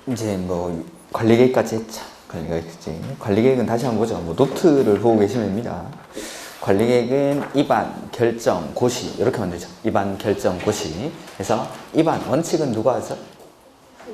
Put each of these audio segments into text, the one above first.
이제 뭐 관리계획까지 했죠. 관리계획까지. 관리계획은 다시 한번 보죠. 뭐 노트를 보고 계시면 됩니다. 관리계획은 입안, 결정, 고시 이렇게 만들죠. 입안, 결정, 고시. 그래서 입안 원칙은 누가 하죠?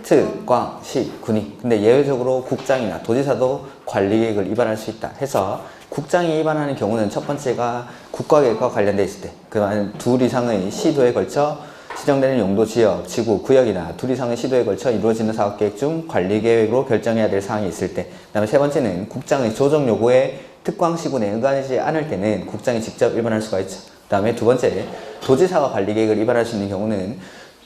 특, 광, 시, 군이. 근데 예외적으로 국장이나 도지사도 관리계획을 입안할 수 있다 해서 국장이 입안하는 경우는 첫 번째가 국가계획과 관련돼 있을 때, 그러면 둘 이상의 시도에 걸쳐 지정되는 용도, 지역, 지구, 구역이나 둘 이상의 시도에 걸쳐 이루어지는 사업계획 중 관리계획으로 결정해야 될 사항이 있을 때, 그 다음에 세 번째는 국장의 조정 요구에 특광시군에 응하지 않을 때는 국장이 직접 입안할 수가 있죠. 그 다음에 두 번째, 도지사가 관리계획을 입안할 수 있는 경우는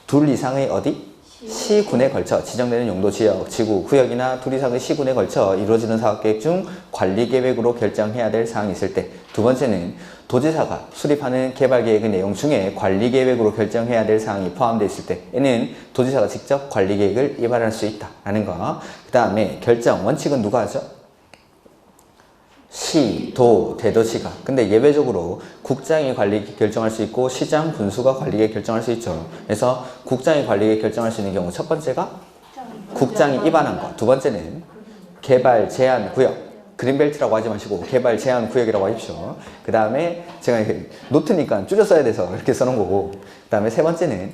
둘 이상의 어디? 시군에 걸쳐 지정되는 용도, 지역, 지구, 구역이나 둘 이상의 시군에 걸쳐 이루어지는 사업계획 중 관리계획으로 결정해야 될 사항이 있을 때, 두 번째는 도지사가 수립하는 개발계획의 내용 중에 관리계획으로 결정해야 될 사항이 포함되어 있을 때에는 도지사가 직접 관리계획을 입안할 수 있다라는 거. 그 다음에 결정, 원칙은 누가 하죠? 시, 도, 대도시가. 근데 예외적으로 국장이 관리계획 결정할 수 있고 시장, 군수가 관리계획 결정할 수 있죠. 그래서 국장이 관리계획 결정할 수 있는 경우 첫 번째가 국장이 입안한 거, 두 번째는 개발 제한 구역, 그린벨트라고 하지 마시고 개발 제한 구역이라고 하십시오. 그 다음에 제가 노트니까 줄여 써야 돼서 이렇게 써놓은 거고, 그 다음에 세 번째는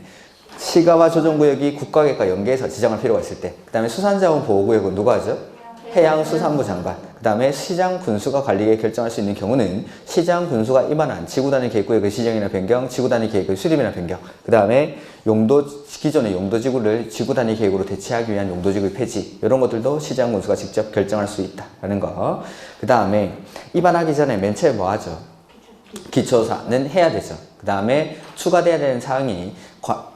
시가와 조정구역이 국가계획과 연계해서 지정할 필요가 있을 때, 그 다음에 수산자원 보호구역은 누가 하죠? 해양수산부 장관. 그 다음에 시장 군수가 관리계획 결정할 수 있는 경우는 시장 군수가 입안한 지구단위 계획구역의 지정이나 변경, 지구단위 계획의 수립이나 변경, 그 다음에 기존의 용도지구를 지구단위 계획으로 대체하기 위한 용도지구의 폐지, 이런 것들도 시장 군수가 직접 결정할 수 있다라는 거. 그 다음에 입안하기 전에 맨 처음에 뭐 하죠? 기초조사는 해야 되죠. 그 다음에 추가돼야 되는 사항이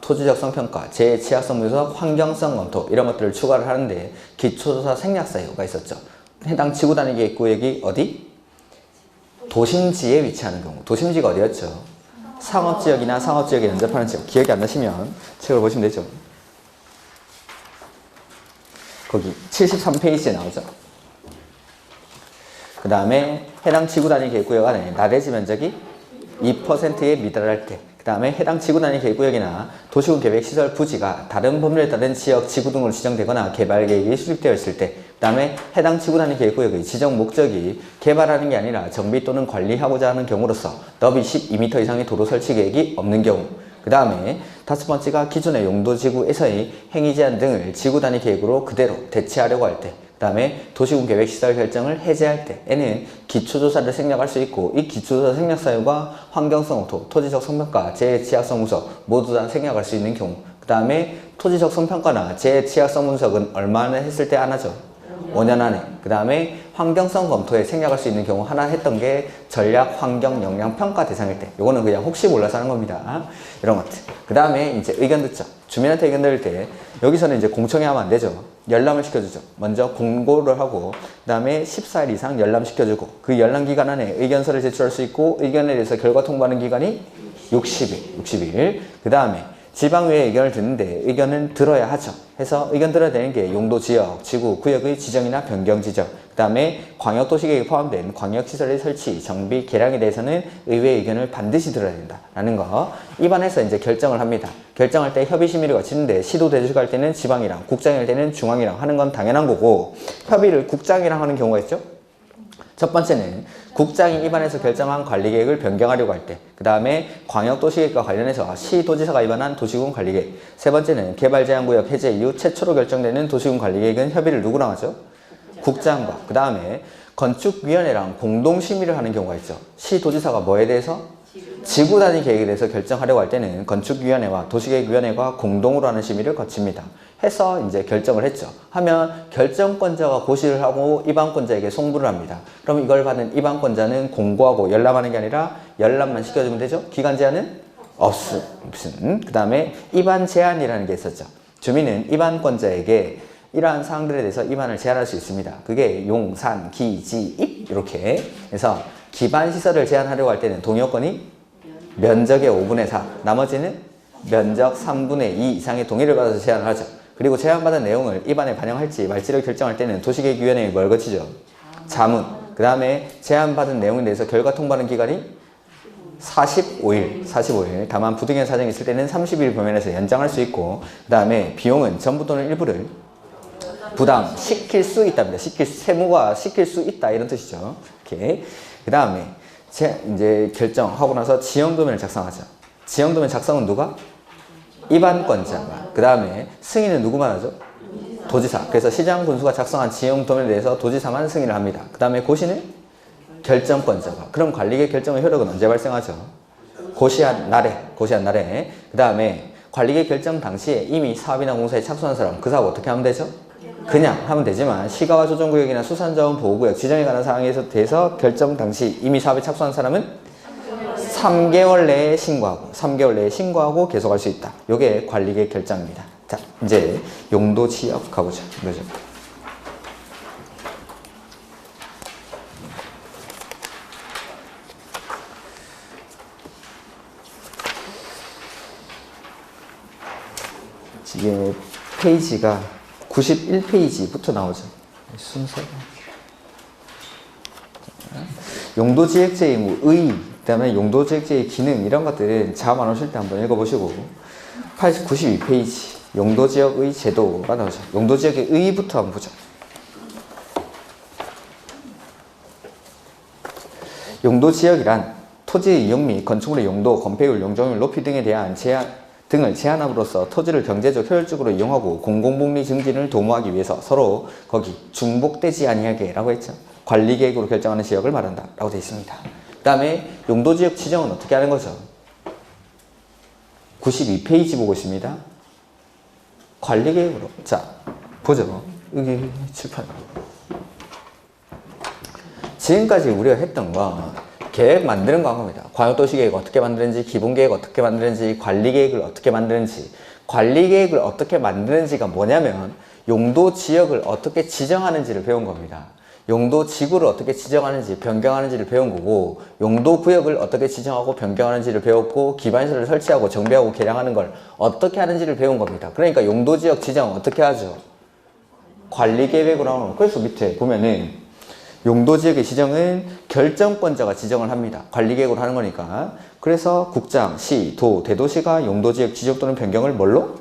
토지적 성평가, 재취약성 분석, 환경성 검토 이런 것들을 추가를 하는데, 기초조사 생략사유가 있었죠. 해당 지구단위 계획구역이 어디? 도심지에 위치하는 경우. 도심지가 어디였죠? 상업지역이나 상업지역에 근접하는 지역. 기억이 안 나시면 책을 보시면 되죠. 거기 73페이지에 나오죠. 그 다음에 해당 지구단위 계획구역 안에 나대지 면적이 2%에 미달할 때, 그 다음에 해당 지구단위 계획구역이나 도시군 계획시설 부지가 다른 법률에 따른 지역, 지구 등으로 지정되거나 개발계획이 수립되어 있을 때, 그 다음에 해당 지구단위 계획구역의 지정 목적이 개발하는 게 아니라 정비 또는 관리하고자 하는 경우로서 너비 12m 이상의 도로 설치 계획이 없는 경우, 그 다음에 다섯 번째가 기존의 용도지구에서의 행위 제한 등을 지구단위 계획으로 그대로 대체하려고 할 때, 그 다음에 도시군 계획시설 결정을 해제할 때에는 기초조사를 생략할 수 있고, 이 기초조사 생략사유가 환경성 검토, 토지적 성평가, 재취약성 분석 모두 다 생략할 수 있는 경우, 그 다음에 토지적 성평가나 재취약성 분석은 얼마나 했을 때 안 하죠? 5년 안에. 그 다음에 환경성 검토에 생략할 수 있는 경우 하나 했던 게 전략 환경 영향 평가 대상일 때, 요거는 그냥 혹시 몰라서 하는 겁니다. 이런 것들. 그 다음에 이제 의견 듣죠. 주민한테 의견 들을 때 여기서는 이제 공청회 하면 안 되죠. 열람을 시켜주죠. 먼저 공고를 하고, 그 다음에 14일 이상 열람시켜주고, 그 열람 기간 안에 의견서를 제출할 수 있고, 의견에 대해서 결과 통보하는 기간이 60일. 그 다음에 지방의회 의견을 듣는데 의견은 들어야 하죠. 해서 의견 들어야 되는 게 용도, 지역, 지구, 구역의 지정이나 변경 지정, 그 다음에 광역도시계획에 포함된 광역시설의 설치, 정비, 개량에 대해서는 의회 의견을 반드시 들어야 된다라는 거. 입안해서 이제 결정을 합니다. 결정할 때 협의심의를 거치는데, 시도 대주가 할 때는 지방이랑, 국장이 할 때는 중앙이랑 하는 건 당연한 거고, 협의를 국장이랑 하는 경우가 있죠. 첫 번째는 국장이 입안해서 결정한 관리계획을 변경하려고 할 때, 그 다음에 광역도시계획과 관련해서 시도지사가 입안한 도시군 관리계획, 세 번째는 개발제한구역 해제 이후 최초로 결정되는 도시군 관리계획은 협의를 누구랑 하죠? 국장과. 그 다음에 건축위원회랑 공동심의를 하는 경우가 있죠. 시도지사가 뭐에 대해서? 지구단위 계획에 대해서 결정하려고 할 때는 건축위원회와 도시계획위원회가 공동으로 하는 심의를 거칩니다. 해서 이제 결정을 했죠. 하면 결정권자가 고시를 하고 입안권자에게 송부를 합니다. 그럼 이걸 받은 입안권자는 공고하고 열람하는 게 아니라 열람만 시켜주면 되죠. 기간 제한은 없음. 그 다음에 입안 제한이라는 게 있었죠. 주민은 입안권자에게 이러한 사항들에 대해서 입안을 제한할 수 있습니다. 그게 용, 산, 기, 지, 입 이렇게. 그래서 기반시설을 제한하려고 할 때는 동의요건이 면적의 5분의 4, 나머지는 면적 3분의 2 이상의 동의를 받아서 제한을 하죠. 그리고 제한받은 내용을 입안에 반영할지 말지를 결정할 때는 도시계획위원회에 뭘 거치죠? 자문. 그 다음에 제한받은 내용에 대해서 결과 통보하는 기간이 45일. 다만 부득이한 사정이 있을 때는 30일 범위내에서 연장할 수 있고, 그 다음에 비용은 전부 또는 일부를 부담시킬 수 있답니다. 세무가 시킬 수 있다 이런 뜻이죠. 오케이. 그 다음에 이제 결정하고 나서 지형도면을 작성하죠. 지형도면 작성은 누가? 입안권자가. 그 다음에 승인은 누구만 하죠? 도지사. 그래서 시장 군수가 작성한 지형도면에 대해서 도지사만 승인을 합니다. 그 다음에 고시는 결정권자가. 그럼 관리계획 결정의 효력은 언제 발생하죠? 고시한 날에. 그 다음에 관리계획 결정 당시에 이미 사업이나 공사에 착수한 사람, 그 사업 어떻게 하면 되죠? 그냥 하면 되지만 시가와 조정구역이나 수산자원 보호구역 지정에 관한 사항에 대해서 결정 당시 이미 사업에 착수한 사람은 3개월 내에 신고하고 계속할 수 있다. 이게 관리계획 결정입니다. 자, 이제 용도 지역 가보죠. 그죠? 지금 페이지가 91페이지부터 나오죠. 순서가. 용도지역제의 의, 그 다음에 용도지역제의 기능, 이런 것들은 자음 안 오실 때 한번 읽어보시고, 92페이지, 용도지역의 제도가 나오죠. 용도지역의 의부터 한번 보죠. 용도지역이란 토지의 이용 및 건축물의 용도, 건폐율, 용적률 높이 등에 대한 등을 제한함으로써 토지를 경제적 효율적으로 이용하고 공공복리 증진을 도모하기 위해서 서로 거기 중복되지 아니하게 라고 했죠. 관리계획으로 결정하는 지역을 말한다 라고 되어 있습니다. 그 다음에 용도지역 지정은 어떻게 하는 거죠? 92페이지 보고 있습니다. 관리계획으로. 자, 보죠. 여기 칠판. 지금까지 우리가 했던 거 계획 만드는 거 한 겁니다. 광역도시계획 어떻게 만드는지, 기본계획 어떻게 만드는지, 관리계획을 어떻게 만드는지. 관리계획을 어떻게 만드는지가 뭐냐면 용도지역을 어떻게 지정하는지를 배운 겁니다. 용도지구를 어떻게 지정하는지, 변경하는지를 배운 거고, 용도구역을 어떻게 지정하고 변경하는지를 배웠고, 기반시설을 설치하고 정비하고 개량하는 걸 어떻게 하는지를 배운 겁니다. 그러니까 용도지역 지정 어떻게 하죠? 관리계획으로 하는 거. 그래서 밑에 보면은 용도지역의 지정은 결정권자가 지정을 합니다. 관리계획으로 하는 거니까. 그래서 국장, 시, 도, 대도시가 용도지역 지정 또는 변경을 뭘로?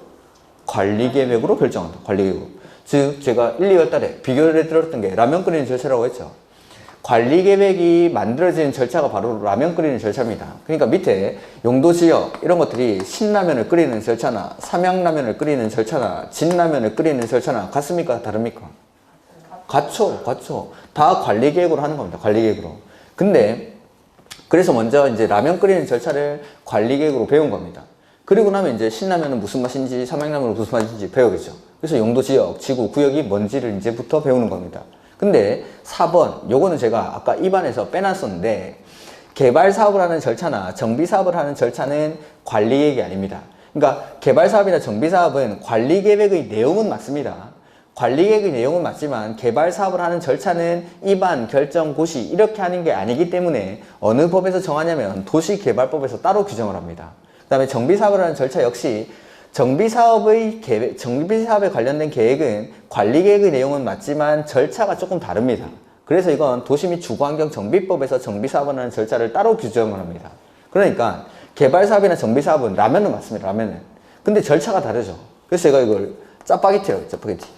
관리계획으로 결정한다. 관리계획으로. 즉 제가 1, 2월 달에 비교를 해드렸던 게 라면 끓이는 절차라고 했죠. 관리계획이 만들어지는 절차가 바로 라면 끓이는 절차입니다. 그러니까 밑에 용도지역 이런 것들이 신라면을 끓이는 절차나 삼양라면을 끓이는 절차나 진라면을 끓이는 절차나 같습니까? 다릅니까? 같죠. 다 관리계획으로 하는 겁니다. 관리계획으로. 근데 그래서 먼저 이제 라면 끓이는 절차를 관리계획으로 배운 겁니다. 그리고 나면 이제 신라면은 무슨 맛인지, 삼양라면은 무슨 맛인지 배우겠죠. 그래서 용도지역, 지구, 구역이 뭔지를 이제부터 배우는 겁니다. 근데 4번, 요거는 제가 아까 입안에서 빼놨었는데, 개발사업을 하는 절차나 정비사업을 하는 절차는 관리계획이 아닙니다. 그러니까 개발사업이나 정비사업은 관리계획의 내용은 맞습니다. 관리계획의 내용은 맞지만 개발사업을 하는 절차는 입안, 결정, 고시 이렇게 하는 게 아니기 때문에 어느 법에서 정하냐면 도시개발법에서 따로 규정을 합니다. 그 다음에 정비사업을 하는 절차 역시 정비사업에 관련된 계획은 관리계획의 내용은 맞지만 절차가 조금 다릅니다. 그래서 이건 도시 및 주거환경정비법에서 정비사업을 하는 절차를 따로 규정을 합니다. 그러니까 개발사업이나 정비사업은 라면은 맞습니다. 라면은. 근데 절차가 다르죠. 그래서 제가 이걸 짜파게티라고 했죠. 짜파게티.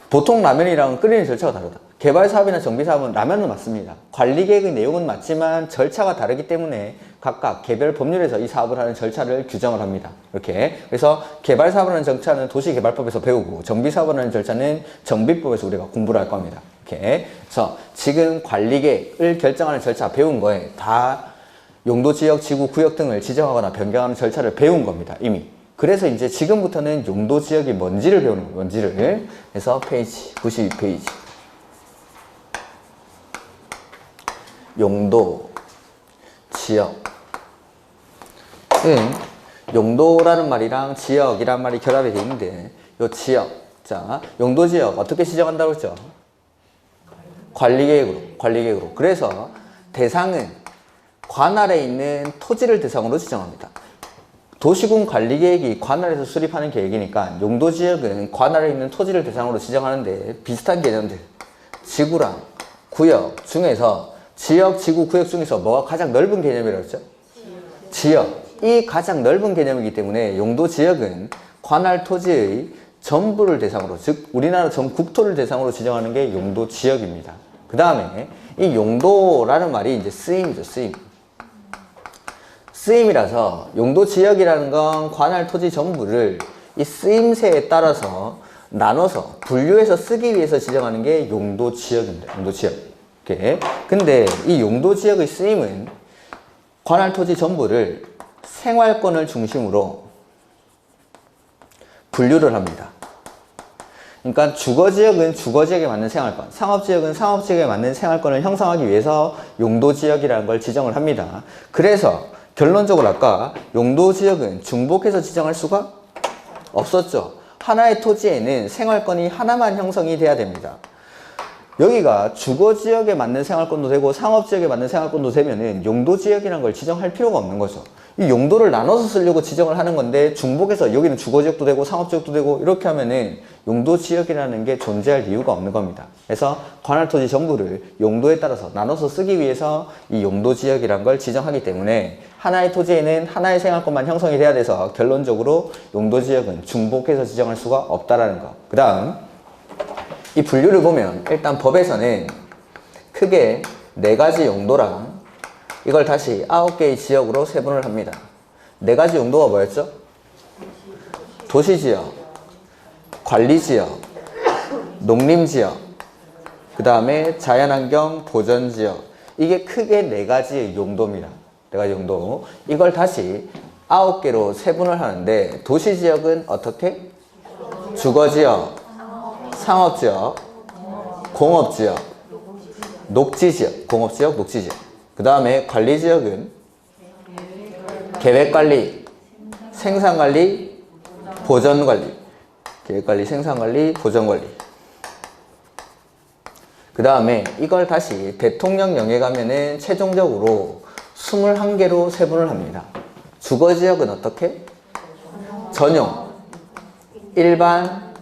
보통 라면이랑 끓이는 절차가 다르다. 개발사업이나 정비사업은 라면은 맞습니다. 관리계획의 내용은 맞지만 절차가 다르기 때문에 각각 개별 법률에서 이 사업을 하는 절차를 규정을 합니다. 이렇게. 그래서 개발사업을 하는 절차는 도시개발법에서 배우고 정비사업을 하는 절차는 정비법에서 우리가 공부를 할 겁니다. 이렇게. 그래서 지금 관리계획을 결정하는 절차 배운 거에 다 용도지역, 지구, 구역 등을 지정하거나 변경하는 절차를 배운 겁니다. 이미. 그래서 이제 지금부터는 용도지역이 뭔지를 배우는 거예요. 뭔지를. 그래서 페이지 92페이지. 용도, 지역. 용도라는 말이랑 지역이라는 말이 결합이 되어 있는데, 요 지역. 자, 용도지역 어떻게 지정한다고 했죠? 관리계획으로. 그래서 대상은 관할에 있는 토지를 대상으로 지정합니다. 도시군 관리계획이 관할에서 수립하는 계획이니까 용도지역은 관할에 있는 토지를 대상으로 지정하는데 비슷한 개념들. 지구랑 구역 중에서 지역, 지구, 구역 중에서 뭐가 가장 넓은 개념이라고 했죠? 지역. 이 가장 넓은 개념이기 때문에 용도지역은 관할 토지의 전부를 대상으로, 즉 우리나라 전 국토를 대상으로 지정하는 게 용도 지역입니다. 그 다음에 이 용도라는 말이 이제 쓰임이죠. 쓰임이라서 용도 지역이라는 건 관할 토지 전부를 이 쓰임새에 따라서 나눠서 분류해서 쓰기 위해서 지정하는 게 용도 지역입니다. 용도 지역. 이렇게. 근데 이 용도 지역의 쓰임은 관할 토지 전부를 생활권을 중심으로 분류를 합니다. 그러니까 주거지역은 주거지역에 맞는 생활권, 상업지역은 상업지역에 맞는 생활권을 형성하기 위해서 용도지역이라는 걸 지정을 합니다. 그래서 결론적으로 아까 용도지역은 중복해서 지정할 수가 없었죠. 하나의 토지에는 생활권이 하나만 형성이 돼야 됩니다. 여기가 주거지역에 맞는 생활권도 되고 상업지역에 맞는 생활권도 되면은 용도지역이라는 걸 지정할 필요가 없는 거죠. 이 용도를 나눠서 쓰려고 지정을 하는 건데 중복해서 여기는 주거지역도 되고 상업지역도 되고 이렇게 하면은 용도지역이라는 게 존재할 이유가 없는 겁니다. 그래서 관할 토지 전부를 용도에 따라서 나눠서 쓰기 위해서 이 용도지역이라는 걸 지정하기 때문에 하나의 토지에는 하나의 생활권만 형성이 돼야 돼서 결론적으로 용도지역은 중복해서 지정할 수가 없다라는 거. 그 다음 이 분류를 보면 일단 법에서는 크게 4가지 용도랑 이걸 다시 9개의 지역으로 세분을 합니다. 4가지 용도가 뭐였죠? 도시지역, 관리지역, 농림지역, 그 다음에 자연환경 보전지역. 이게 크게 4가지의 용도입니다. 4가지 용도. 이걸 다시 9개로 세분을 하는데 도시지역은 어떻게? 주거지역, 상업지역, 공업지역, 녹지지역, 공업지역, 녹지지역. 그 다음에 관리지역은 계획관리, 생산관리, 보전관리. 계획관리, 생산관리, 보전관리. 그 다음에 이걸 다시 대통령령에 가면은 최종적으로 21개로 세분을 합니다. 주거지역은 어떻게? 전용, 일반,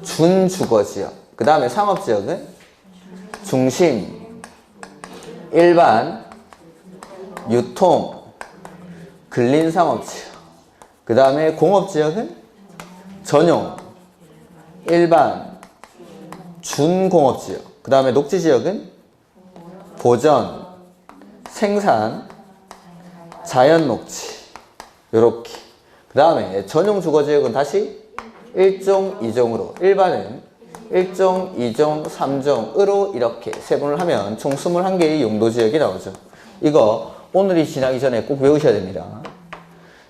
준주거지역. 그 다음에 상업지역은 중심, 일반, 유통, 근린상업지역. 그 다음에 공업지역은 전용, 일반, 준공업지역. 그 다음에 녹지지역은 보전, 생산, 자연녹지. 요렇게. 그 다음에 전용주거지역은 다시 1종, 2종으로, 일반은 1종, 2종, 3종으로 이렇게 세분을 하면 총 21개의 용도지역이 나오죠. 이거 오늘이 지나기 전에 꼭 외우셔야 됩니다.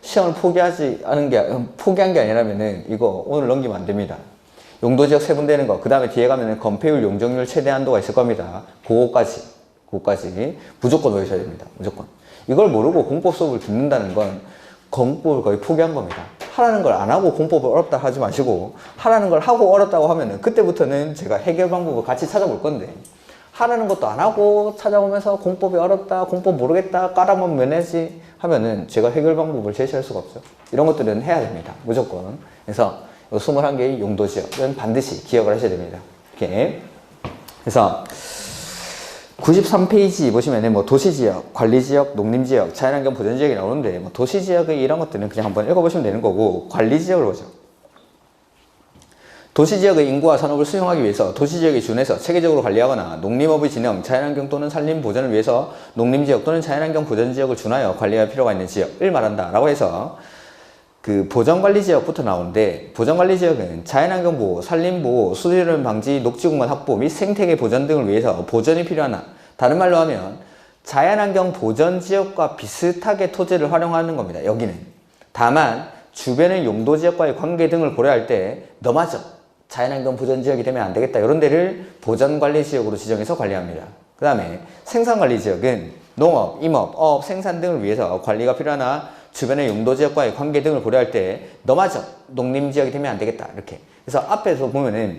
시험을 포기한 게 아니라면은 이거 오늘 넘기면 안 됩니다. 용도지역 세분되는 거, 그 다음에 뒤에 가면은 건폐율, 용적률 최대 한도가 있을 겁니다. 그거까지 무조건 외우셔야 됩니다. 무조건. 이걸 모르고 공법 수업을 듣는다는 건 공법을 거의 포기한 겁니다. 하라는 걸 안 하고 공법을 어렵다 하지 마시고 하라는 걸 하고 어렵다고 하면은 그때부터는 제가 해결 방법을 같이 찾아볼 건데 하라는 것도 안 하고 찾아보면서 공법이 어렵다, 공법 모르겠다, 까라면 면해지 하면은 제가 해결 방법을 제시할 수가 없죠. 이런 것들은 해야 됩니다. 무조건. 그래서 21개의 용도지역은 반드시 기억을 하셔야 됩니다. 이렇게. 그래서 93페이지 보시면은 뭐 도시지역, 관리지역, 농림지역, 자연환경 보전지역이 나오는데 뭐 도시지역의 이런 것들은 그냥 한번 읽어보시면 되는 거고 관리지역을 보죠. 도시지역의 인구와 산업을 수용하기 위해서 도시지역에 준해서 체계적으로 관리하거나 농림업의 진흥, 자연환경 또는 산림 보전을 위해서 농림지역 또는 자연환경 보전지역을 준하여 관리할 필요가 있는 지역을 말한다 라고 해서 그 보전관리지역부터 나오는데 보전관리지역은 자연환경보호, 산림보호, 수질오염 방지, 녹지공간 확보 및 생태계 보전 등을 위해서 보전이 필요하나 다른 말로 하면 자연환경 보전지역과 비슷하게 토지를 활용하는 겁니다. 여기는. 다만 주변의 용도지역과의 관계 등을 고려할 때 너마저 자연환경 보전지역이 되면 안 되겠다. 이런 데를 보전관리지역으로 지정해서 관리합니다. 그 다음에 생산관리지역은 농업, 임업, 어업, 생산 등을 위해서 관리가 필요하나 주변의 용도지역과의 관계 등을 고려할 때 너마저 농림지역이 되면 안 되겠다. 이렇게. 그래서 앞에서 보면은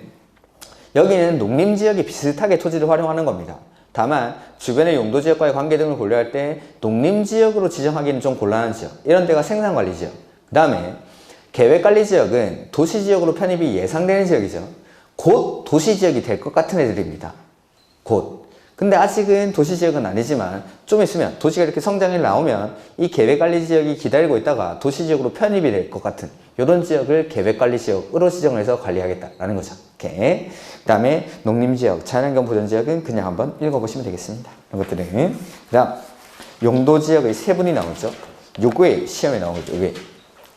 여기는 농림지역이 비슷하게 토지를 활용하는 겁니다. 다만 주변의 용도지역과의 관계 등을 고려할 때 농림지역으로 지정하기는 좀 곤란한 지역. 이런 데가 생산관리지역. 그 다음에 계획관리지역은 도시지역으로 편입이 예상되는 지역이죠. 곧 도시지역이 될 것 같은 애들입니다. 곧. 근데 아직은 도시지역은 아니지만 좀 있으면 도시가 이렇게 성장이 나오면 이 계획관리지역이 기다리고 있다가 도시지역으로 편입이 될 것 같은 이런 지역을 계획관리지역으로 지정을 해서 관리하겠다라는 거죠. 오케이. 그 다음에 농림지역, 자연환경 보전지역은 그냥 한번 읽어보시면 되겠습니다. 이런 것들은. 그 다음 용도지역의 세분이 나오죠. 요거에 시험에 나오죠. 요게.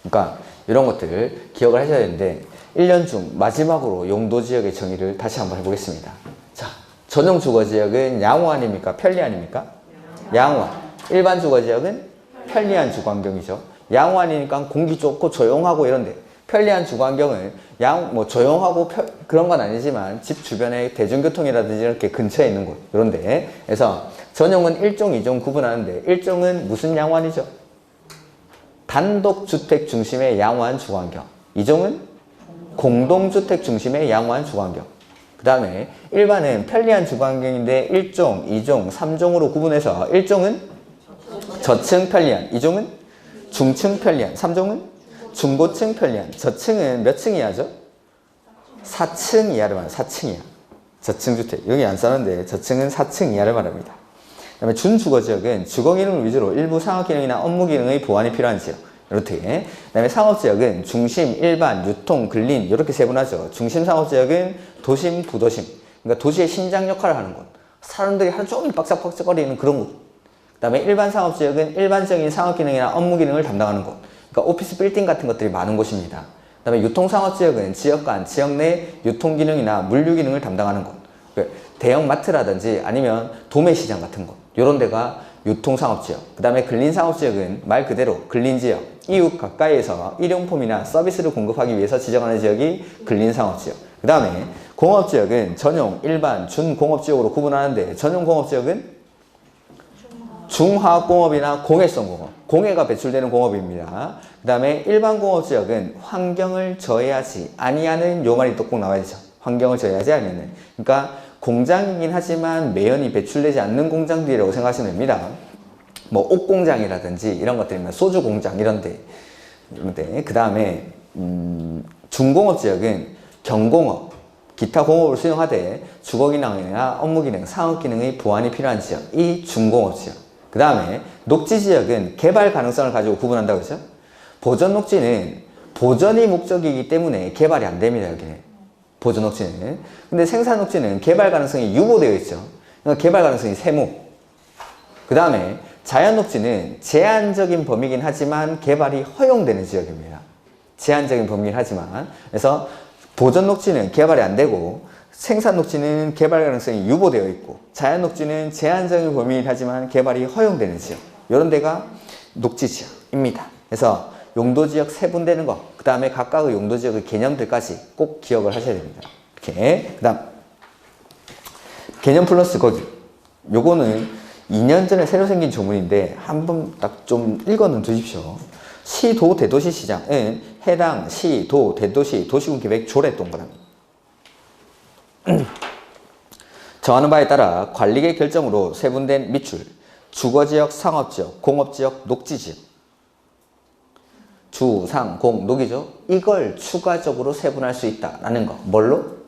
그러니까 이런 것들 기억을 하셔야 되는데 1년 중 마지막으로 용도지역의 정의를 다시 한번 해보겠습니다. 자, 전용 주거지역은 양호한입니까? 편리한입니까? 양호한. 일반 주거지역은 편리한 주거환경이죠. 양호한이니까 공기 좋고 조용하고 이런데, 편리한 주거환경은 조용하고 그런 건 아니지만 집 주변에 대중교통이라든지 이렇게 근처에 있는 곳 이런데. 그래서 전용은 1종, 2종 구분하는데 1종은 무슨 양호한이죠? 단독주택 중심의 양호한 주거환경. 2종은 공동주택 중심의 양호한 주거환경. 그 다음에 일반은 편리한 주거환경인데 1종, 2종, 3종으로 구분해서 1종은 저층 편리한, 2종은 중층 편리한, 3종은 중고층 편리한. 저층은 몇 층 이하죠? 4층 이하를 말합니다. 4층 이하. 저층주택. 여기 안 써는데 저층은 4층 이하를 말합니다. 그 다음에 준주거지역은 주거기능을 위주로 일부 상업기능이나 업무기능의 보완이 필요한 지역. 이렇게. 그 다음에 상업지역은 중심, 일반, 유통, 근린 이렇게 세분하죠. 중심 상업지역은 도심, 부도심. 그러니까 도시의 심장 역할을 하는 곳. 사람들이 하루 종일 빡짝빡짝거리는 그런 곳. 그 다음에 일반 상업지역은 일반적인 상업기능이나 업무기능을 담당하는 곳. 그러니까 오피스 빌딩 같은 것들이 많은 곳입니다. 그 다음에 유통상업지역은 지역 간, 지역 내 유통기능이나 물류기능을 담당하는 곳. 대형 마트라든지 아니면 도매시장 같은 곳. 이런 데가 유통상업지역. 그 다음에 근린상업지역은 말 그대로 근린지역, 이웃 가까이에서 일용품이나 서비스를 공급하기 위해서 지정하는 지역이 근린상업지역. 그 다음에 공업지역은 전용, 일반, 준공업지역으로 구분하는데 전용공업지역은 중화공업이나 공해성공업, 공해가 배출되는 공업입니다. 그 다음에 일반공업지역은 환경을 저해하지 아니하는, 요 말이 또 꼭 나와야 되죠. 환경을 저해하지 아니하는. 그러니까 공장이긴 하지만 매연이 배출되지 않는 공장들이라고 생각하시면 됩니다. 뭐 옷공장이라든지 이런 것들이면 소주공장 이런데. 그 다음에 중공업지역은 경공업, 기타 공업을 수행하되 주거기능이나 업무기능, 상업기능의 보완이 필요한 지역, 이 중공업지역. 그 다음에 녹지지역은 개발 가능성을 가지고 구분한다고 했죠. 보전녹지는 보전이 목적이기 때문에 개발이 안 됩니다. 여기는 보전녹지는. 근데 생산녹지는 개발 가능성이 유보되어 있죠. 그러니까 개발 가능성이 세모. 그 다음에 자연녹지는 제한적인 범위이긴 하지만 개발이 허용되는 지역입니다. 제한적인 범위이긴 하지만. 그래서 보전녹지는 개발이 안 되고 생산녹지는 개발 가능성이 유보되어 있고 자연녹지는 제한적인 범위이긴 하지만 개발이 허용되는 지역. 이런 데가 녹지지역입니다. 그래서 용도지역 세분되는 거, 그 다음에 각각의 용도지역의 개념들까지 꼭 기억을 하셔야 됩니다. 이렇게. 그 다음 개념 플러스 거기. 요거는 2년 전에 새로 생긴 조문인데 한번 딱 좀 읽어는 두십시오. 시도 대도시 시장은 해당 시, 도, 대도시, 도시군 계획 조례 동그라미. 정하는 바에 따라 관리계 결정으로 세분된 밑줄, 주거지역, 상업지역, 공업지역, 녹지지역. 주, 상, 공, 녹이죠. 이걸 추가적으로 세분할 수 있다라는 거. 뭘로?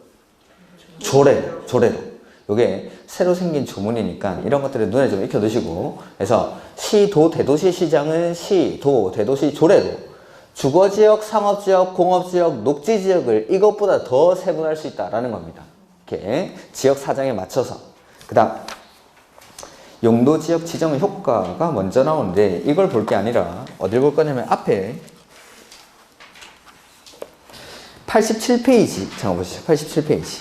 조례로. 이게 새로 생긴 조문이니까 이런 것들을 눈에 좀 익혀두시고. 그래서 시, 도, 대도시 시장은 시, 도, 대도시 조례로 주거지역, 상업지역, 공업지역, 녹지지역을 이것보다 더 세분할 수 있다라는 겁니다. 이렇게 지역 사정에 맞춰서. 그 다음 용도지역 지정 효과가 먼저 나오는데 이걸 볼 게 아니라 어딜 볼 거냐면 앞에 87페이지 잠깐 보시죠. 87페이지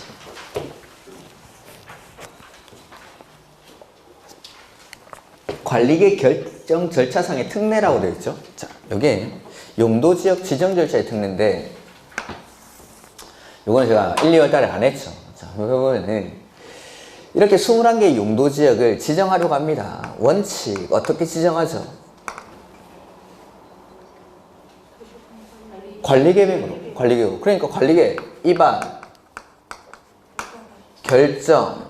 관리계 결정 절차상의 특례라고 되어 있죠. 자, 여기에 용도지역 지정 절차의 특례인데 요거는 제가 1, 2월 달에 안 했죠. 자, 여기 보면은 이렇게 21개의 용도지역을 지정하려고 합니다. 원칙 어떻게 지정하죠? 관리계획으로. 관리계획. 그러니까 관리계획, 입안, 결정,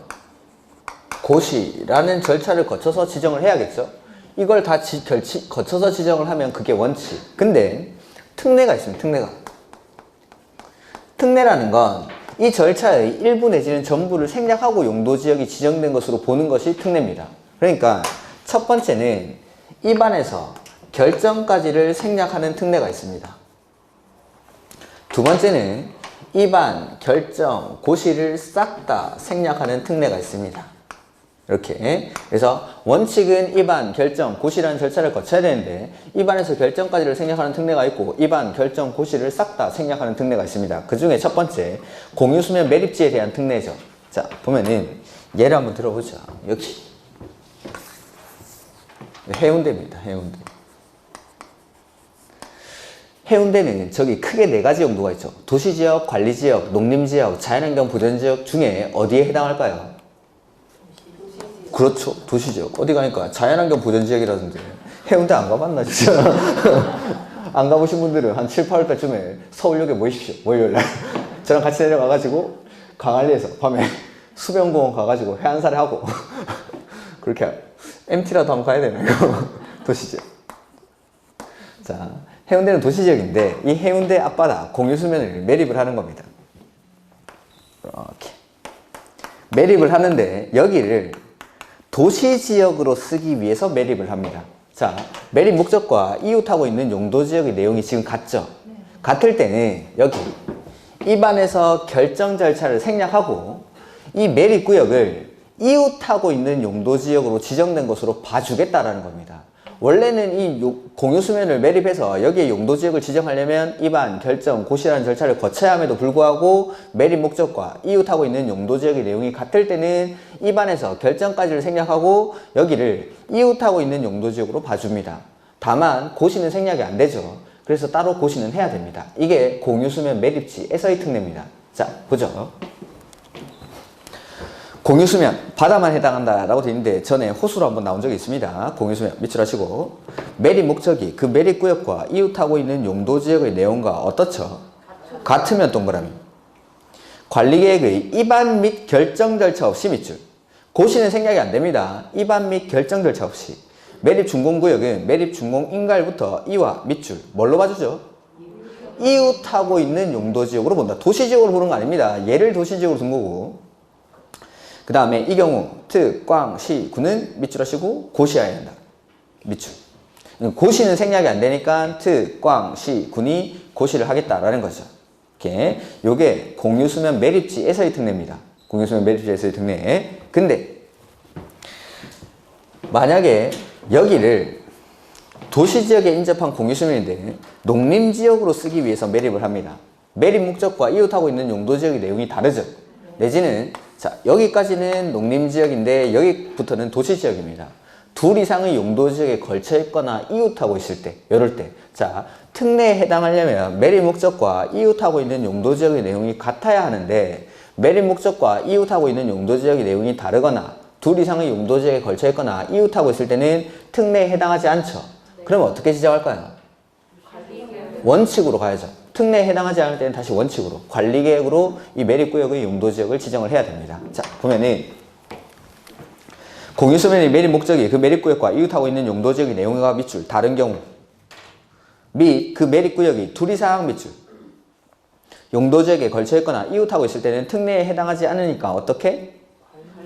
고시라는 절차를 거쳐서 지정을 해야겠죠. 이걸 다 거쳐서 지정을 하면 그게 원칙. 근데 특례가 있습니다. 특례라는 건 이 절차의 일부 내지는 전부를 생략하고 용도지역이 지정된 것으로 보는 것이 특례입니다. 그러니까 첫 번째는 입안에서 결정까지를 생략하는 특례가 있습니다. 두 번째는 입안, 결정, 고시를 싹 다 생략하는 특례가 있습니다. 이렇게. 그래서 원칙은 입안, 결정, 고시라는 절차를 거쳐야 되는데 입안에서 결정까지를 생략하는 특례가 있고 입안, 결정, 고시를 싹 다 생략하는 특례가 있습니다. 그 중에 첫 번째, 공유수면 매립지에 대한 특례죠. 자, 보면은 예를 한번 들어보자. 여기 해운대입니다. 해운대. 해운대는 저기 크게 네 가지 용도가 있죠. 도시지역, 관리지역, 농림지역, 자연환경 보전지역 중에 어디에 해당할까요? 그렇죠. 도시지역. 어디 가니까 자연환경 보전지역이라던데. 해운대 안 가봤나 진짜. 안 가보신 분들은 한 7, 8월 달쯤에 서울역에 모이십시오. 월요일날. 저랑 같이 내려가가지고 강안리에서 밤에 수변공원 가가지고 해안살이 하고 그렇게 MT라도 한번 가야 되나요? 도시지역. 자, 해운대는 도시지역인데 이 해운대 앞바다 공유수면을 매립을 하는 겁니다. 이렇게 매립을 하는데 여기를 도시지역으로 쓰기 위해서 매립을 합니다. 자, 매립 목적과 이웃하고 있는 용도지역의 내용이 지금 같죠? 같을 때는 여기 입안에서 결정 절차를 생략하고 이 매립구역을 이웃하고 있는 용도지역으로 지정된 것으로 봐주겠다라는 겁니다. 원래는 이 공유수면을 매립해서 여기에 용도지역을 지정하려면 입안, 결정, 고시라는 절차를 거쳐야 함에도 불구하고 매립 목적과 이웃하고 있는 용도지역의 내용이 같을 때는 입안에서 결정까지를 생략하고 여기를 이웃하고 있는 용도지역으로 봐줍니다. 다만 고시는 생략이 안 되죠. 그래서 따로 고시는 해야 됩니다. 이게 공유수면 매립지에서의 특례입니다. 자, 보죠. 공유수면, 바다만 해당한다라고 되어 있는데 전에 호수로 한번 나온 적이 있습니다. 공유수면 밑줄 하시고 매립 목적이 그 매립구역과 이웃하고 있는 용도지역의 내용과 어떻죠? 같으면 동그라미. 관리계획의 입안 및 결정 절차 없이 밑줄. 고시는 생략이 안 됩니다. 입안 및 결정 절차 없이. 매립 준공구역은 매립 준공 인가일부터 이와 밑줄. 뭘로 봐주죠? 이웃하고 있는 용도지역으로 본다. 도시지역으로 보는 거 아닙니다. 얘를 도시지역으로 둔 거고. 그 다음에 이 경우 특, 꽝, 시, 구는 밑줄 하시고 고시해야 한다. 밑줄. 고시는 생략이 안 되니까 특, 꽝, 시, 군이 고시를 하겠다라는 거죠. 이렇게. 요게 공유수면 매립지에서의 특례입니다. 공유수면 매립지에서의 특례. 근데 만약에 여기를 도시지역에 인접한 공유수면인데 농림지역으로 쓰기 위해서 매립을 합니다. 매립 목적과 이웃하고 있는 용도지역의 내용이 다르죠. 내지는 자, 여기까지는 농림지역인데 여기부터는 도시지역입니다. 둘 이상의 용도지역에 걸쳐 있거나 이웃하고 있을 때, 이럴 때. 자, 특례에 해당하려면 매립 목적과 이웃하고 있는 용도지역의 내용이 같아야 하는데 매립 목적과 이웃하고 있는 용도지역의 내용이 다르거나 둘 이상의 용도지역에 걸쳐 있거나 이웃하고 있을 때는 특례에 해당하지 않죠. 그러면 어떻게 지정할까요? 원칙으로 가야죠. 특례에 해당하지 않을 때는 다시 원칙으로 관리계획으로 이 매립구역의 용도지역을 지정을 해야 됩니다. 자, 보면은 공유수면의 매립 목적이 그 매립구역과 이웃하고 있는 용도지역의 내용과 밑줄 다른 경우 및 그 매립구역이 둘 이상 밑줄 용도지역에 걸쳐 있거나 이웃하고 있을 때는 특례에 해당하지 않으니까 어떻게?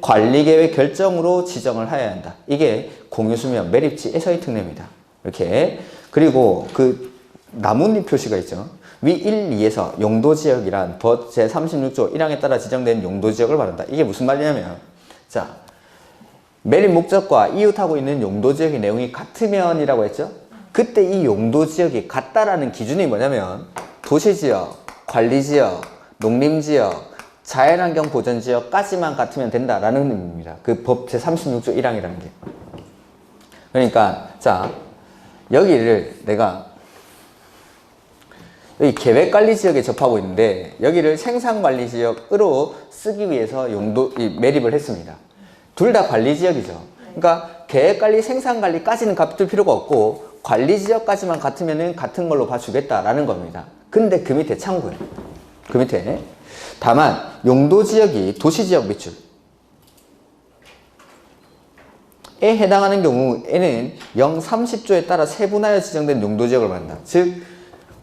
관리계획 결정으로 지정을 해야 한다. 이게 공유수면 매립지에서의 특례입니다. 이렇게. 그리고 그 나뭇잎 표시가 있죠. 위 1, 2에서 용도지역이란 법 제36조 1항에 따라 지정된 용도지역을 말한다. 이게 무슨 말이냐면 자, 매립 목적과 이웃하고 있는 용도지역의 내용이 같으면이라고 했죠. 그때 이 용도지역이 같다라는 기준이 뭐냐면 도시지역, 관리지역, 농림지역, 자연환경 보전지역까지만 같으면 된다라는 의미입니다. 그 법 제36조 1항이라는 게. 그러니까 자, 여기를 내가 여기 계획관리지역에 접하고 있는데 여기를 생산관리지역으로 쓰기 위해서 매립을 했습니다. 둘 다 관리지역이죠. 그러니까 계획관리, 생산관리까지는 같을 필요가 없고 관리지역까지만 같으면 같은 걸로 봐주겠다라는 겁니다. 근데 그 밑에 참고요. 그 밑에 다만 용도지역이 도시지역 밑줄에 해당하는 경우에는 030조에 따라 세분하여 지정된 용도지역을 말한다. 즉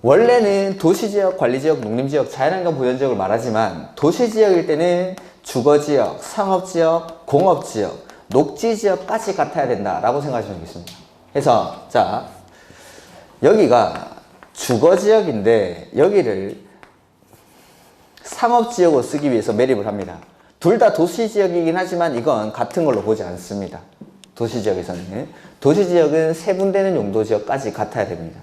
원래는 도시지역, 관리지역, 농림지역, 자연환경 보전지역을 말하지만 도시지역일 때는 주거지역, 상업지역, 공업지역, 녹지지역까지 같아야 된다라고 생각하시면 되겠습니다. 그래서 자, 여기가 주거지역인데 여기를 상업지역으로 쓰기 위해서 매립을 합니다. 둘 다 도시지역이긴 하지만 이건 같은 걸로 보지 않습니다. 도시지역에서는. 도시지역은 세분되는 용도지역까지 같아야 됩니다.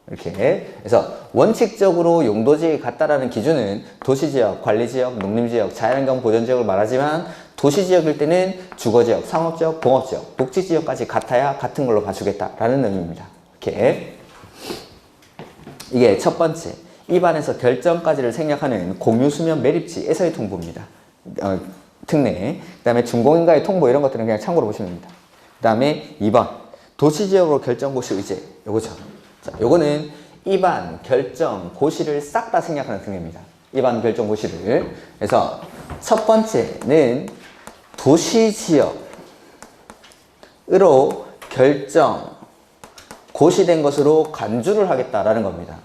이렇게. 그래서 원칙적으로 용도지역이 같다라는 기준은 도시지역, 관리지역, 농림지역, 자연환경 보전지역을 말하지만 도시지역일 때는 주거지역, 상업지역, 공업지역, 복지지역까지 같아야 같은 걸로 봐주겠다라는 의미입니다. 이렇게. 이게 첫 번째. 입안에서 결정까지를 생략하는 공유수면 매립지에서의 통보입니다. 특례. 그 다음에 준공인가의 통보 이런 것들은 그냥 참고로 보시면 됩니다. 그 다음에 2번. 도시지역으로 결정고시 의제. 요거죠. 자, 요거는 입안, 결정, 고시를 싹 다 생략하는 특례입니다. 입안, 결정, 고시를. 그래서 첫 번째는 도시지역으로 결정, 고시된 것으로 간주를 하겠다라는 겁니다.